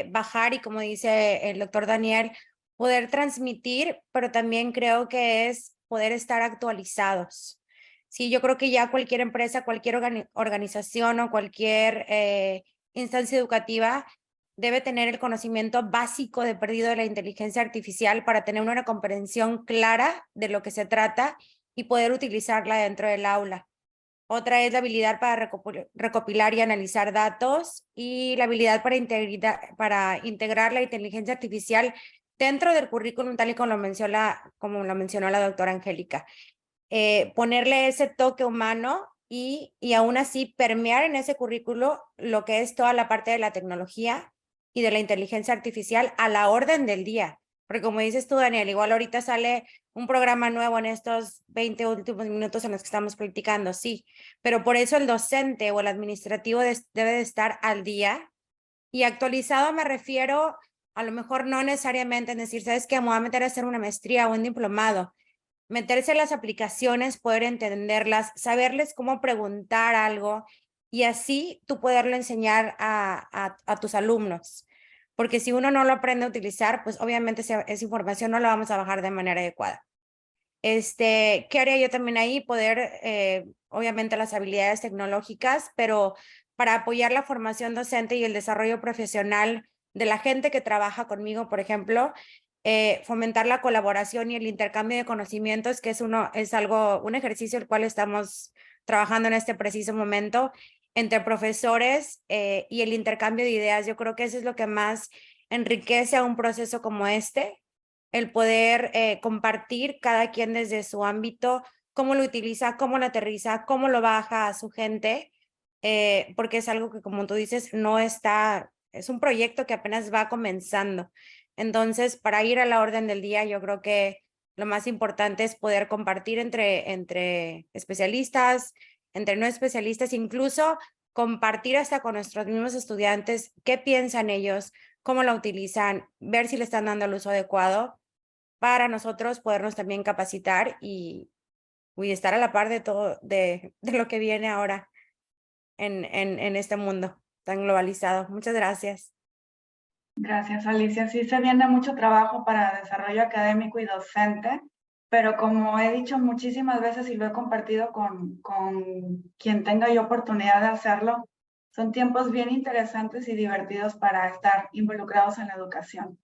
bajar y, como dice el doctor Daniel, poder transmitir, pero también creo que es poder estar actualizados. Sí, yo creo que ya cualquier empresa, cualquier organización o cualquier instancia educativa debe tener el conocimiento básico de perdido de la inteligencia artificial para tener una comprensión clara de lo que se trata y poder utilizarla dentro del aula. Otra es la habilidad para recopilar y analizar datos y la habilidad para integrar la inteligencia artificial dentro del currículum, tal y como lo mencionó la doctora Angélica. Ponerle ese toque humano y aún así permear en ese currículo lo que es toda la parte de la tecnología y de la inteligencia artificial a la orden del día. Porque como dices tú, Daniel, igual ahorita sale un programa nuevo en estos 20 últimos minutos en los que estamos platicando, sí, pero por eso el docente o el administrativo debe de estar al día. Y actualizado me refiero, a lo mejor no necesariamente en decir, ¿sabes qué? Me voy a meter a hacer una maestría o un diplomado. Meterse en las aplicaciones, poder entenderlas, saberles cómo preguntar algo y así tú poderlo enseñar a tus alumnos. Porque si uno no lo aprende a utilizar, pues obviamente esa información no la vamos a bajar de manera adecuada. ¿Qué haría yo también ahí? Poder, obviamente, las habilidades tecnológicas, pero para apoyar la formación docente y el desarrollo profesional de la gente que trabaja conmigo, por ejemplo, fomentar la colaboración y el intercambio de conocimientos, que es un ejercicio el cual estamos trabajando en este preciso momento entre profesores y el intercambio de ideas. Yo creo que eso es lo que más enriquece a un proceso como este, el poder compartir cada quien desde su ámbito, cómo lo utiliza, cómo lo aterriza, cómo lo baja a su gente, porque es algo que, como tú dices, es un proyecto que apenas va comenzando. Entonces, para ir a la orden del día, yo creo que lo más importante es poder compartir entre especialistas, entre no especialistas, incluso compartir hasta con nuestros mismos estudiantes qué piensan ellos, cómo la utilizan, ver si le están dando el uso adecuado para nosotros podernos también capacitar y estar a la par de todo, de lo que viene ahora en este mundo tan globalizado. Muchas gracias. Gracias, Alicia. Sí, se viene mucho trabajo para desarrollo académico y docente, pero como he dicho muchísimas veces y lo he compartido con quien tenga yo oportunidad de hacerlo, son tiempos bien interesantes y divertidos para estar involucrados en la educación.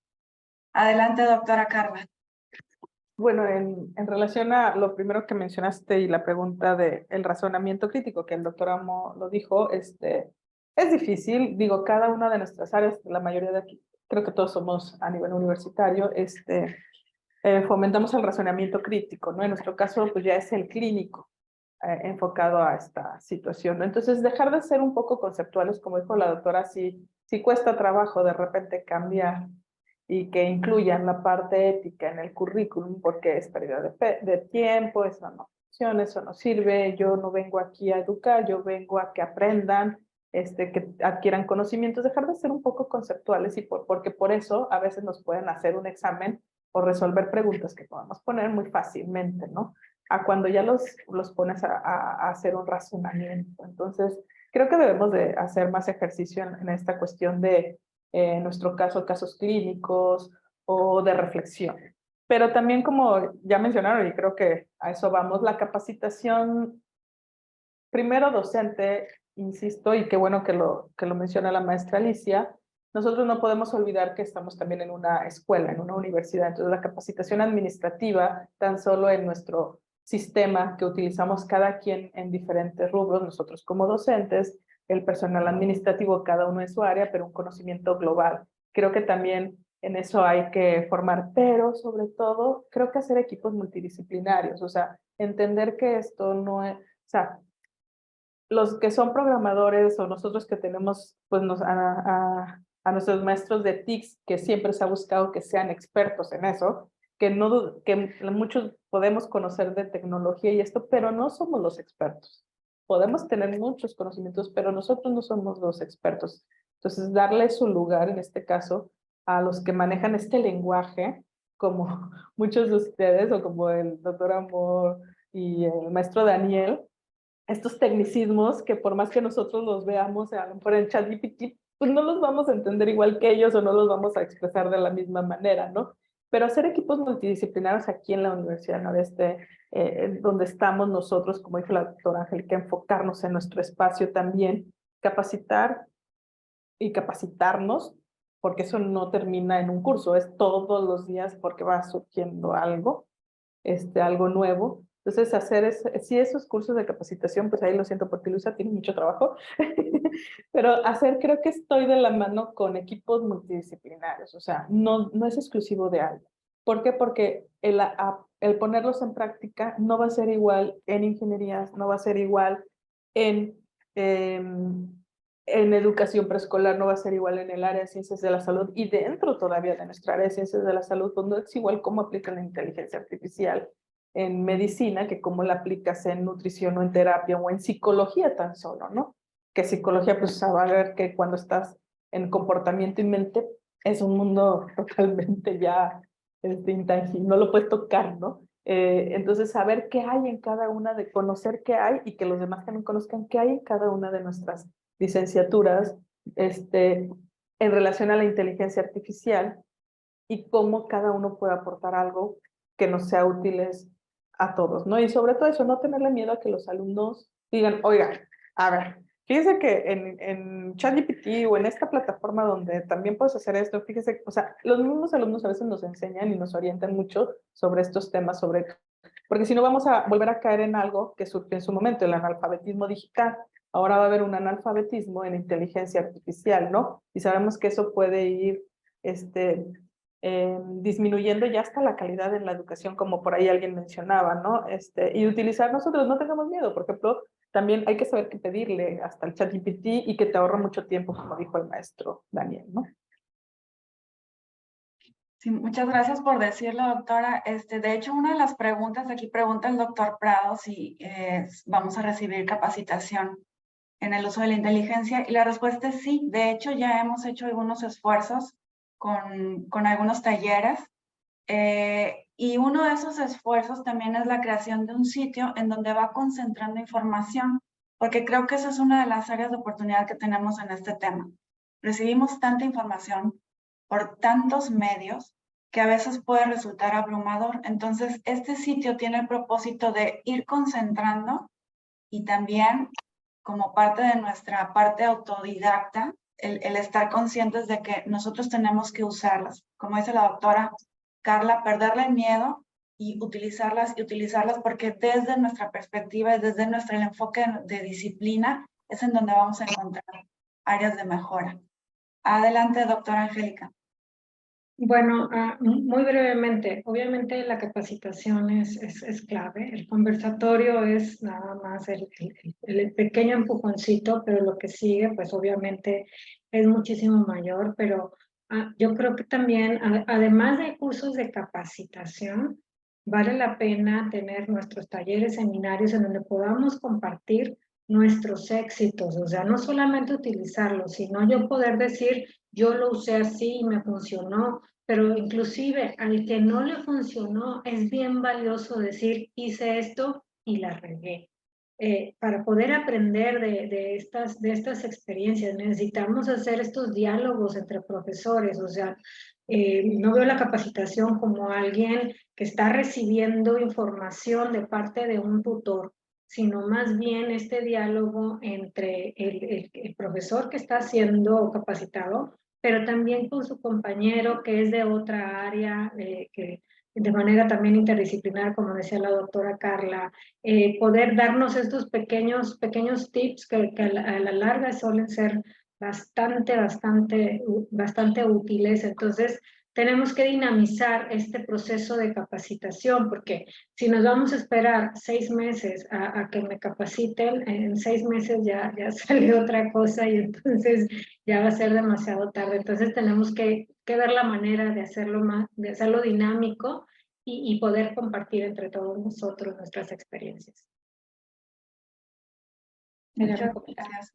Adelante, doctora Carla. Bueno, en relación a lo primero que mencionaste y la pregunta del razonamiento crítico, que el doctor Amo lo dijo, es difícil. Digo, cada una de nuestras áreas, la mayoría de aquí, creo que todos somos a nivel universitario, fomentamos el razonamiento crítico, ¿no? En nuestro caso, pues ya es el clínico enfocado a esta situación, ¿no? Entonces, dejar de ser un poco conceptuales, como dijo la doctora, sí cuesta trabajo de repente cambiar y que incluyan la parte ética en el currículum, porque es pérdida de tiempo, eso no funciona, eso no sirve, yo no vengo aquí a educar, yo vengo a que aprendan, que adquieran conocimientos, dejar de ser un poco conceptuales, porque por eso a veces nos pueden hacer un examen o resolver preguntas que podemos poner muy fácilmente, ¿no? A cuando ya los pones a hacer un razonamiento. Entonces, creo que debemos de hacer más ejercicio en esta cuestión de en nuestro caso, casos clínicos o de reflexión. Pero también, como ya mencionaron, y creo que a eso vamos, la capacitación, primero docente, insisto, y qué bueno que lo menciona la maestra Alicia, nosotros no podemos olvidar que estamos también en una escuela, en una universidad. Entonces, la capacitación administrativa, tan solo en nuestro sistema que utilizamos cada quien en diferentes rubros, nosotros como docentes, el personal administrativo, cada uno en su área, pero un conocimiento global. Creo que también en eso hay que formar, pero sobre todo, creo que hacer equipos multidisciplinarios, o sea, entender que esto no es, o sea, los que son programadores o nosotros que tenemos pues a nuestros maestros de TICS, que siempre se ha buscado que sean expertos en eso, que muchos podemos conocer de tecnología y esto, pero no somos los expertos. Podemos tener muchos conocimientos, pero nosotros no somos los expertos. Entonces, darle su lugar, en este caso, a los que manejan este lenguaje, como muchos de ustedes, o como el doctor Amor y el maestro Daniel, estos tecnicismos que por más que nosotros los veamos a lo mejor en ChatGPT, pues no los vamos a entender igual que ellos o no los vamos a expresar de la misma manera, ¿no? Pero hacer equipos multidisciplinarios aquí en la Universidad Noreste, donde estamos nosotros, como dijo la doctora Angélica, enfocarnos en nuestro espacio también, capacitar y capacitarnos, porque eso no termina en un curso, es todos los días porque va surgiendo algo, algo nuevo. Entonces, sí, esos cursos de capacitación, pues ahí lo siento porque Luisa tiene mucho trabajo, pero creo que estoy de la mano con equipos multidisciplinarios, o sea, no es exclusivo de algo. ¿Por qué? Porque el ponerlos en práctica no va a ser igual en ingenierías, no va a ser igual en, en educación preescolar, no va a ser igual en el área de ciencias de la salud y dentro todavía de nuestra área de ciencias de la salud, pues no es igual cómo aplican la inteligencia artificial en medicina que cómo la aplicas en nutrición o en terapia o en psicología tan solo, ¿no? Que psicología, pues va a ver que cuando estás en comportamiento y mente es un mundo totalmente ya intangible, no lo puedes tocar, ¿no? Entonces, saber qué hay en cada una, de conocer qué hay y que los demás también conozcan qué hay en cada una de nuestras licenciaturas en relación a la inteligencia artificial y cómo cada uno puede aportar algo que nos sea útiles a todos, ¿no? Y sobre todo eso, no tenerle miedo a que los alumnos digan, oigan, a ver, fíjese que en ChatGPT o en esta plataforma donde también puedes hacer esto, fíjese, o sea, los mismos alumnos a veces nos enseñan y nos orientan mucho sobre estos temas, porque si no vamos a volver a caer en algo que surgió en su momento, el analfabetismo digital. Ahora va a haber un analfabetismo en inteligencia artificial, ¿no? Y sabemos que eso puede ir disminuyendo ya hasta la calidad en la educación, como por ahí alguien mencionaba, ¿no? Y utilizar nosotros, no tengamos miedo, por ejemplo, también hay que saber qué pedirle hasta el ChatGPT y que te ahorra mucho tiempo, como dijo el maestro Daniel, ¿no? Sí, muchas gracias por decirlo, doctora. De hecho, una de las preguntas, aquí pregunta el doctor Prado si vamos a recibir capacitación en el uso de la inteligencia, y la respuesta es sí. De hecho, ya hemos hecho algunos esfuerzos con algunos talleres, y uno de esos esfuerzos también es la creación de un sitio en donde va concentrando información, porque creo que esa es una de las áreas de oportunidad que tenemos en este tema. Recibimos tanta información por tantos medios que a veces puede resultar abrumador. Entonces, este sitio tiene el propósito de ir concentrando y también, como parte de nuestra parte autodidacta, el estar conscientes de que nosotros tenemos que usarlas. Como dice la doctora Carla, perderle el miedo y utilizarlas porque desde nuestra perspectiva y desde nuestro enfoque de disciplina es en donde vamos a encontrar áreas de mejora. Adelante, doctora Angélica. Bueno, muy brevemente, obviamente la capacitación es clave, el conversatorio es nada más el pequeño empujoncito, pero lo que sigue pues obviamente es muchísimo mayor, pero yo creo que también además de cursos de capacitación, vale la pena tener nuestros talleres, seminarios en donde podamos compartir nuestros éxitos, o sea, no solamente utilizarlos, sino yo poder decir, yo lo usé así y me funcionó, pero inclusive al que no le funcionó, es bien valioso decir, hice esto y la regué. para poder aprender de estas experiencias, necesitamos hacer estos diálogos entre profesores, o sea, no veo la capacitación como alguien que está recibiendo información de parte de un tutor, sino más bien este diálogo entre el profesor que está siendo capacitado, pero también con su compañero que es de otra área, que de manera también interdisciplinar, como decía la doctora Carla, poder darnos estos pequeños tips que a la larga suelen ser bastante útiles. Entonces, tenemos que dinamizar este proceso de capacitación, porque si nos vamos a esperar 6 meses a que me capaciten, en 6 meses ya sale otra cosa y entonces ya va a ser demasiado tarde. Entonces tenemos que ver la manera de hacerlo dinámico y poder compartir entre todos nosotros nuestras experiencias. Muchas gracias.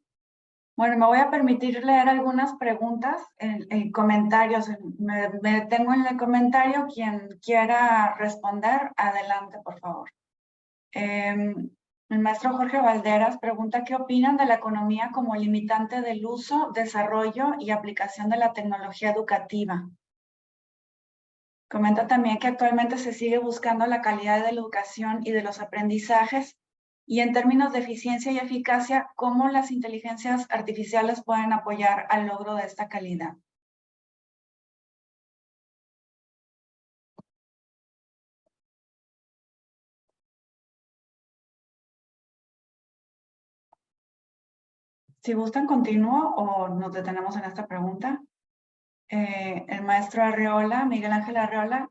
Bueno, me voy a permitir leer algunas preguntas en comentarios. Me detengo en el comentario. Quien quiera responder, adelante, por favor. El maestro Jorge Valderas pregunta: ¿qué opinan de la economía como limitante del uso, desarrollo y aplicación de la tecnología educativa? Comenta también que actualmente se sigue buscando la calidad de la educación y de los aprendizajes, y en términos de eficiencia y eficacia, ¿cómo las inteligencias artificiales pueden apoyar al logro de esta calidad? Si gustan, continúo o nos detenemos en esta pregunta. El maestro Arreola, Miguel Ángel Arreola,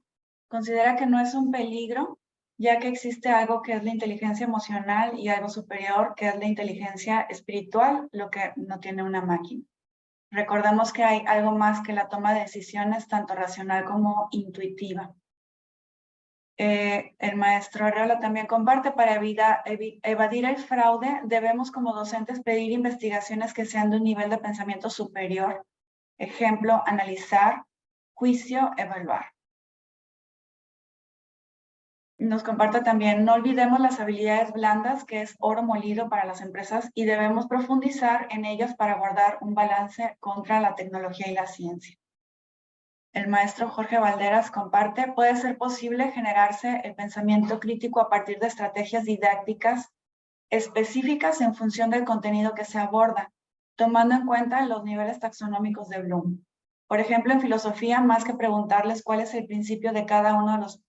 considera que no es un peligro, ya que existe algo que es la inteligencia emocional y algo superior que es la inteligencia espiritual, lo que no tiene una máquina. Recordemos que hay algo más que la toma de decisiones, tanto racional como intuitiva. El maestro Arreola también comparte: para evadir el fraude, debemos como docentes pedir investigaciones que sean de un nivel de pensamiento superior. Ejemplo, analizar, juicio, evaluar. Nos comparte también: no olvidemos las habilidades blandas, que es oro molido para las empresas, y debemos profundizar en ellas para guardar un balance contra la tecnología y la ciencia. El maestro Jorge Valderas comparte: puede ser posible generarse el pensamiento crítico a partir de estrategias didácticas específicas en función del contenido que se aborda, tomando en cuenta los niveles taxonómicos de Bloom. Por ejemplo, en filosofía, más que preguntarles cuál es el principio de cada uno de los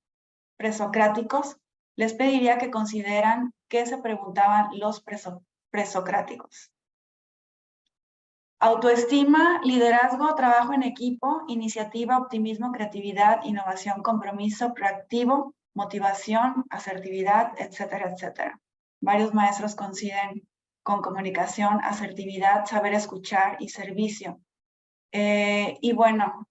presocráticos, les pediría que consideran qué se preguntaban los presocráticos. Autoestima, liderazgo, trabajo en equipo, iniciativa, optimismo, creatividad, innovación, compromiso, proactivo, motivación, asertividad, etcétera, etcétera. Varios maestros coinciden con comunicación, asertividad, saber escuchar y servicio. Y bueno,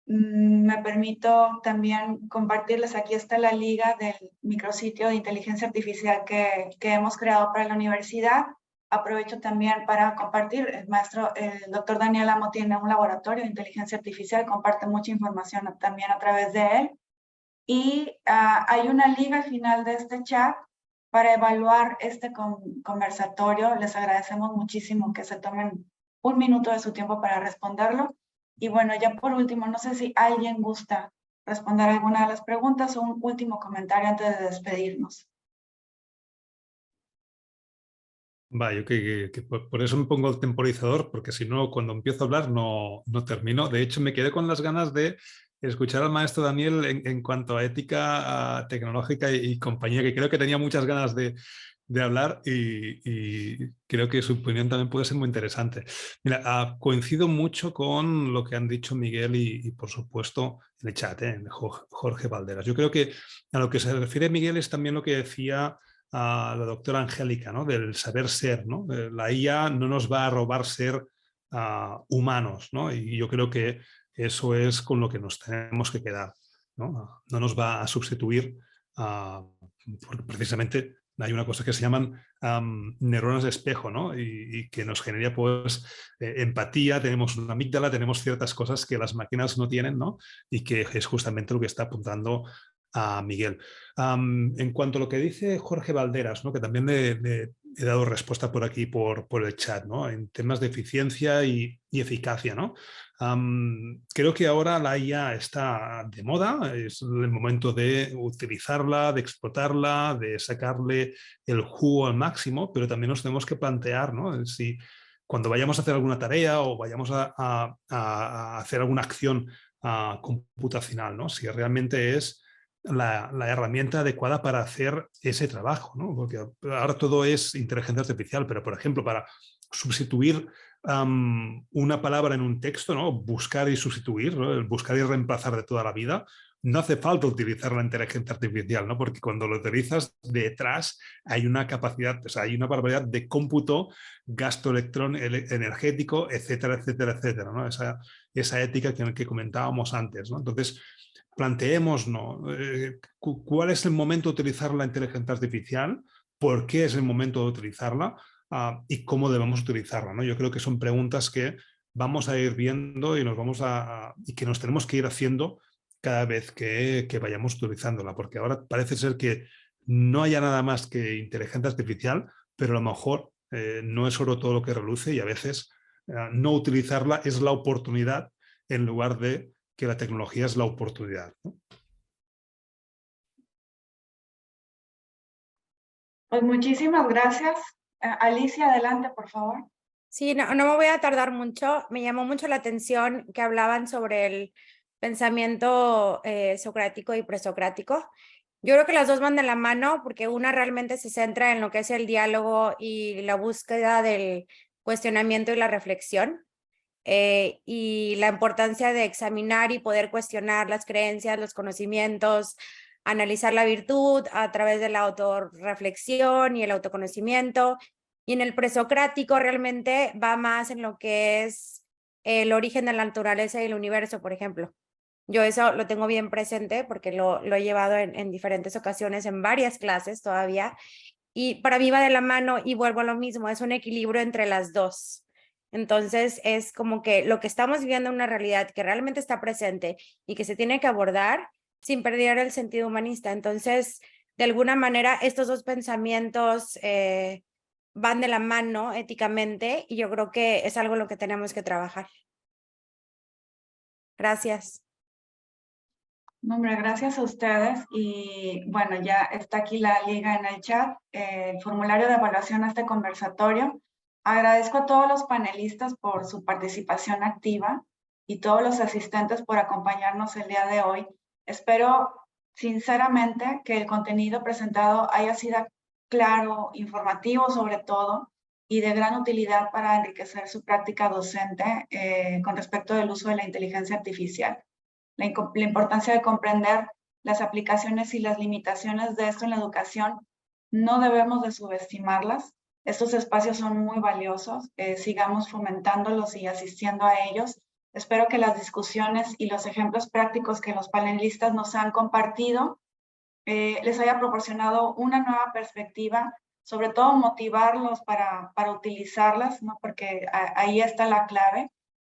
me permito también compartirles, aquí está la liga del micrositio de inteligencia artificial que hemos creado para la universidad. Aprovecho también para compartir, el doctor Daniel Amo tiene un laboratorio de inteligencia artificial, comparte mucha información también a través de él. Y hay una liga al final de este chat para evaluar este conversatorio. Les agradecemos muchísimo que se tomen un minuto de su tiempo para responderlo. Y bueno, ya por último, no sé si alguien gusta responder alguna de las preguntas o un último comentario antes de despedirnos. Va, yo que por eso me pongo el temporizador, porque si no, cuando empiezo a hablar no termino. De hecho, me quedé con las ganas de escuchar al maestro Daniel en cuanto a ética tecnológica y compañía, que creo que tenía muchas ganas de hablar y creo que su opinión también puede ser muy interesante. Mira, coincido mucho con lo que han dicho Miguel y por supuesto en el chat, Jorge Valderas. Yo creo que a lo que se refiere Miguel es también lo que decía a la doctora Angélica, ¿no? Del saber ser, ¿no? La IA no nos va a robar ser humanos, ¿no? Y yo creo que eso es con lo que nos tenemos que quedar, ¿no? No nos va a sustituir, porque precisamente hay una cosa que se llaman neuronas de espejo, ¿no? Y que nos genera pues empatía, tenemos una amígdala, tenemos ciertas cosas que las máquinas no tienen, ¿no? Y que es justamente lo que está apuntando a Miguel. En cuanto a lo que dice Jorge Valderas, ¿no? Que también le he dado respuesta por aquí, por el chat, ¿no? En temas de eficiencia y eficacia, ¿no? Creo que ahora la IA está de moda, es el momento de utilizarla, de explotarla, de sacarle el jugo al máximo, pero también nos tenemos que plantear, ¿no? Si cuando vayamos a hacer alguna tarea o vayamos a hacer alguna acción computacional, ¿no? Si realmente es la herramienta adecuada para hacer ese trabajo, ¿no? Porque ahora todo es inteligencia artificial, pero por ejemplo, para sustituir una palabra en un texto, ¿no? Buscar y sustituir, ¿no? El buscar y reemplazar de toda la vida, no hace falta utilizar la inteligencia artificial, ¿no? Porque cuando lo utilizas, detrás hay una capacidad, o sea, hay una barbaridad de cómputo, gasto energético, etcétera, etcétera, etcétera, ¿no? Esa ética que comentábamos antes, ¿no? Entonces, planteemos, ¿no? ¿Cuál es el momento de utilizar la inteligencia artificial? ¿Por qué es el momento de utilizarla? Y cómo debemos utilizarla, ¿no? Yo creo que son preguntas que vamos a ir viendo y y que nos tenemos que ir haciendo cada vez que vayamos utilizándola, porque ahora parece ser que no haya nada más que inteligencia artificial, pero a lo mejor no es oro todo lo que reluce y a veces no utilizarla es la oportunidad en lugar de que la tecnología es la oportunidad, ¿no? Pues muchísimas gracias. Alicia, adelante, por favor. Sí, no me voy a tardar mucho. Me llamó mucho la atención que hablaban sobre el pensamiento socrático y presocrático. Yo creo que las dos van de la mano porque una realmente se centra en lo que es el diálogo y la búsqueda del cuestionamiento y la reflexión, y la importancia de examinar y poder cuestionar las creencias, los conocimientos, analizar la virtud a través de la autorreflexión y el autoconocimiento. Y en el presocrático realmente va más en lo que es el origen de la naturaleza y el universo, por ejemplo. Yo eso lo tengo bien presente porque lo he llevado en diferentes ocasiones, en varias clases todavía. Y para mí va de la mano y vuelvo a lo mismo, es un equilibrio entre las dos. Entonces es como que lo que estamos viviendo es una realidad que realmente está presente y que se tiene que abordar sin perder el sentido humanista. Entonces, de alguna manera, estos dos pensamientos van de la mano éticamente y yo creo que es algo en lo que tenemos que trabajar. Gracias. No, hombre, gracias a ustedes. Y bueno, ya está aquí la liga en el chat, el formulario de evaluación a este conversatorio. Agradezco a todos los panelistas por su participación activa y todos los asistentes por acompañarnos el día de hoy. Espero sinceramente que el contenido presentado haya sido claro, informativo sobre todo, y de gran utilidad para enriquecer su práctica docente con respecto del uso de la inteligencia artificial. La importancia de comprender las aplicaciones y las limitaciones de esto en la educación, no debemos de subestimarlas. Estos espacios son muy valiosos, sigamos fomentándolos y asistiendo a ellos. Espero que las discusiones y los ejemplos prácticos que los panelistas nos han compartido les haya proporcionado una nueva perspectiva, sobre todo motivarlos para utilizarlas, ¿no? Porque ahí está la clave,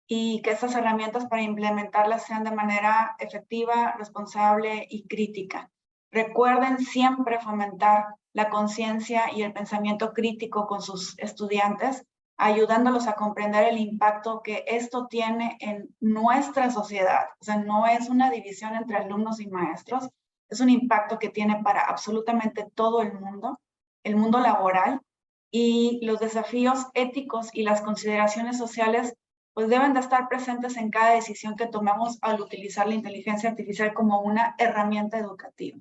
y que estas herramientas para implementarlas sean de manera efectiva, responsable y crítica. Recuerden siempre fomentar la conciencia y el pensamiento crítico con sus estudiantes, ayudándolos a comprender el impacto que esto tiene en nuestra sociedad. O sea, no es una división entre alumnos y maestros, es un impacto que tiene para absolutamente todo el mundo laboral, y los desafíos éticos y las consideraciones sociales pues deben de estar presentes en cada decisión que tomemos al utilizar la inteligencia artificial como una herramienta educativa.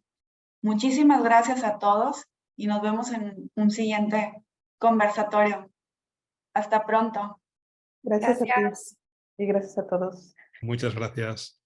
Muchísimas gracias a todos y nos vemos en un siguiente conversatorio. Hasta pronto. Gracias a ti y gracias a todos. Muchas gracias.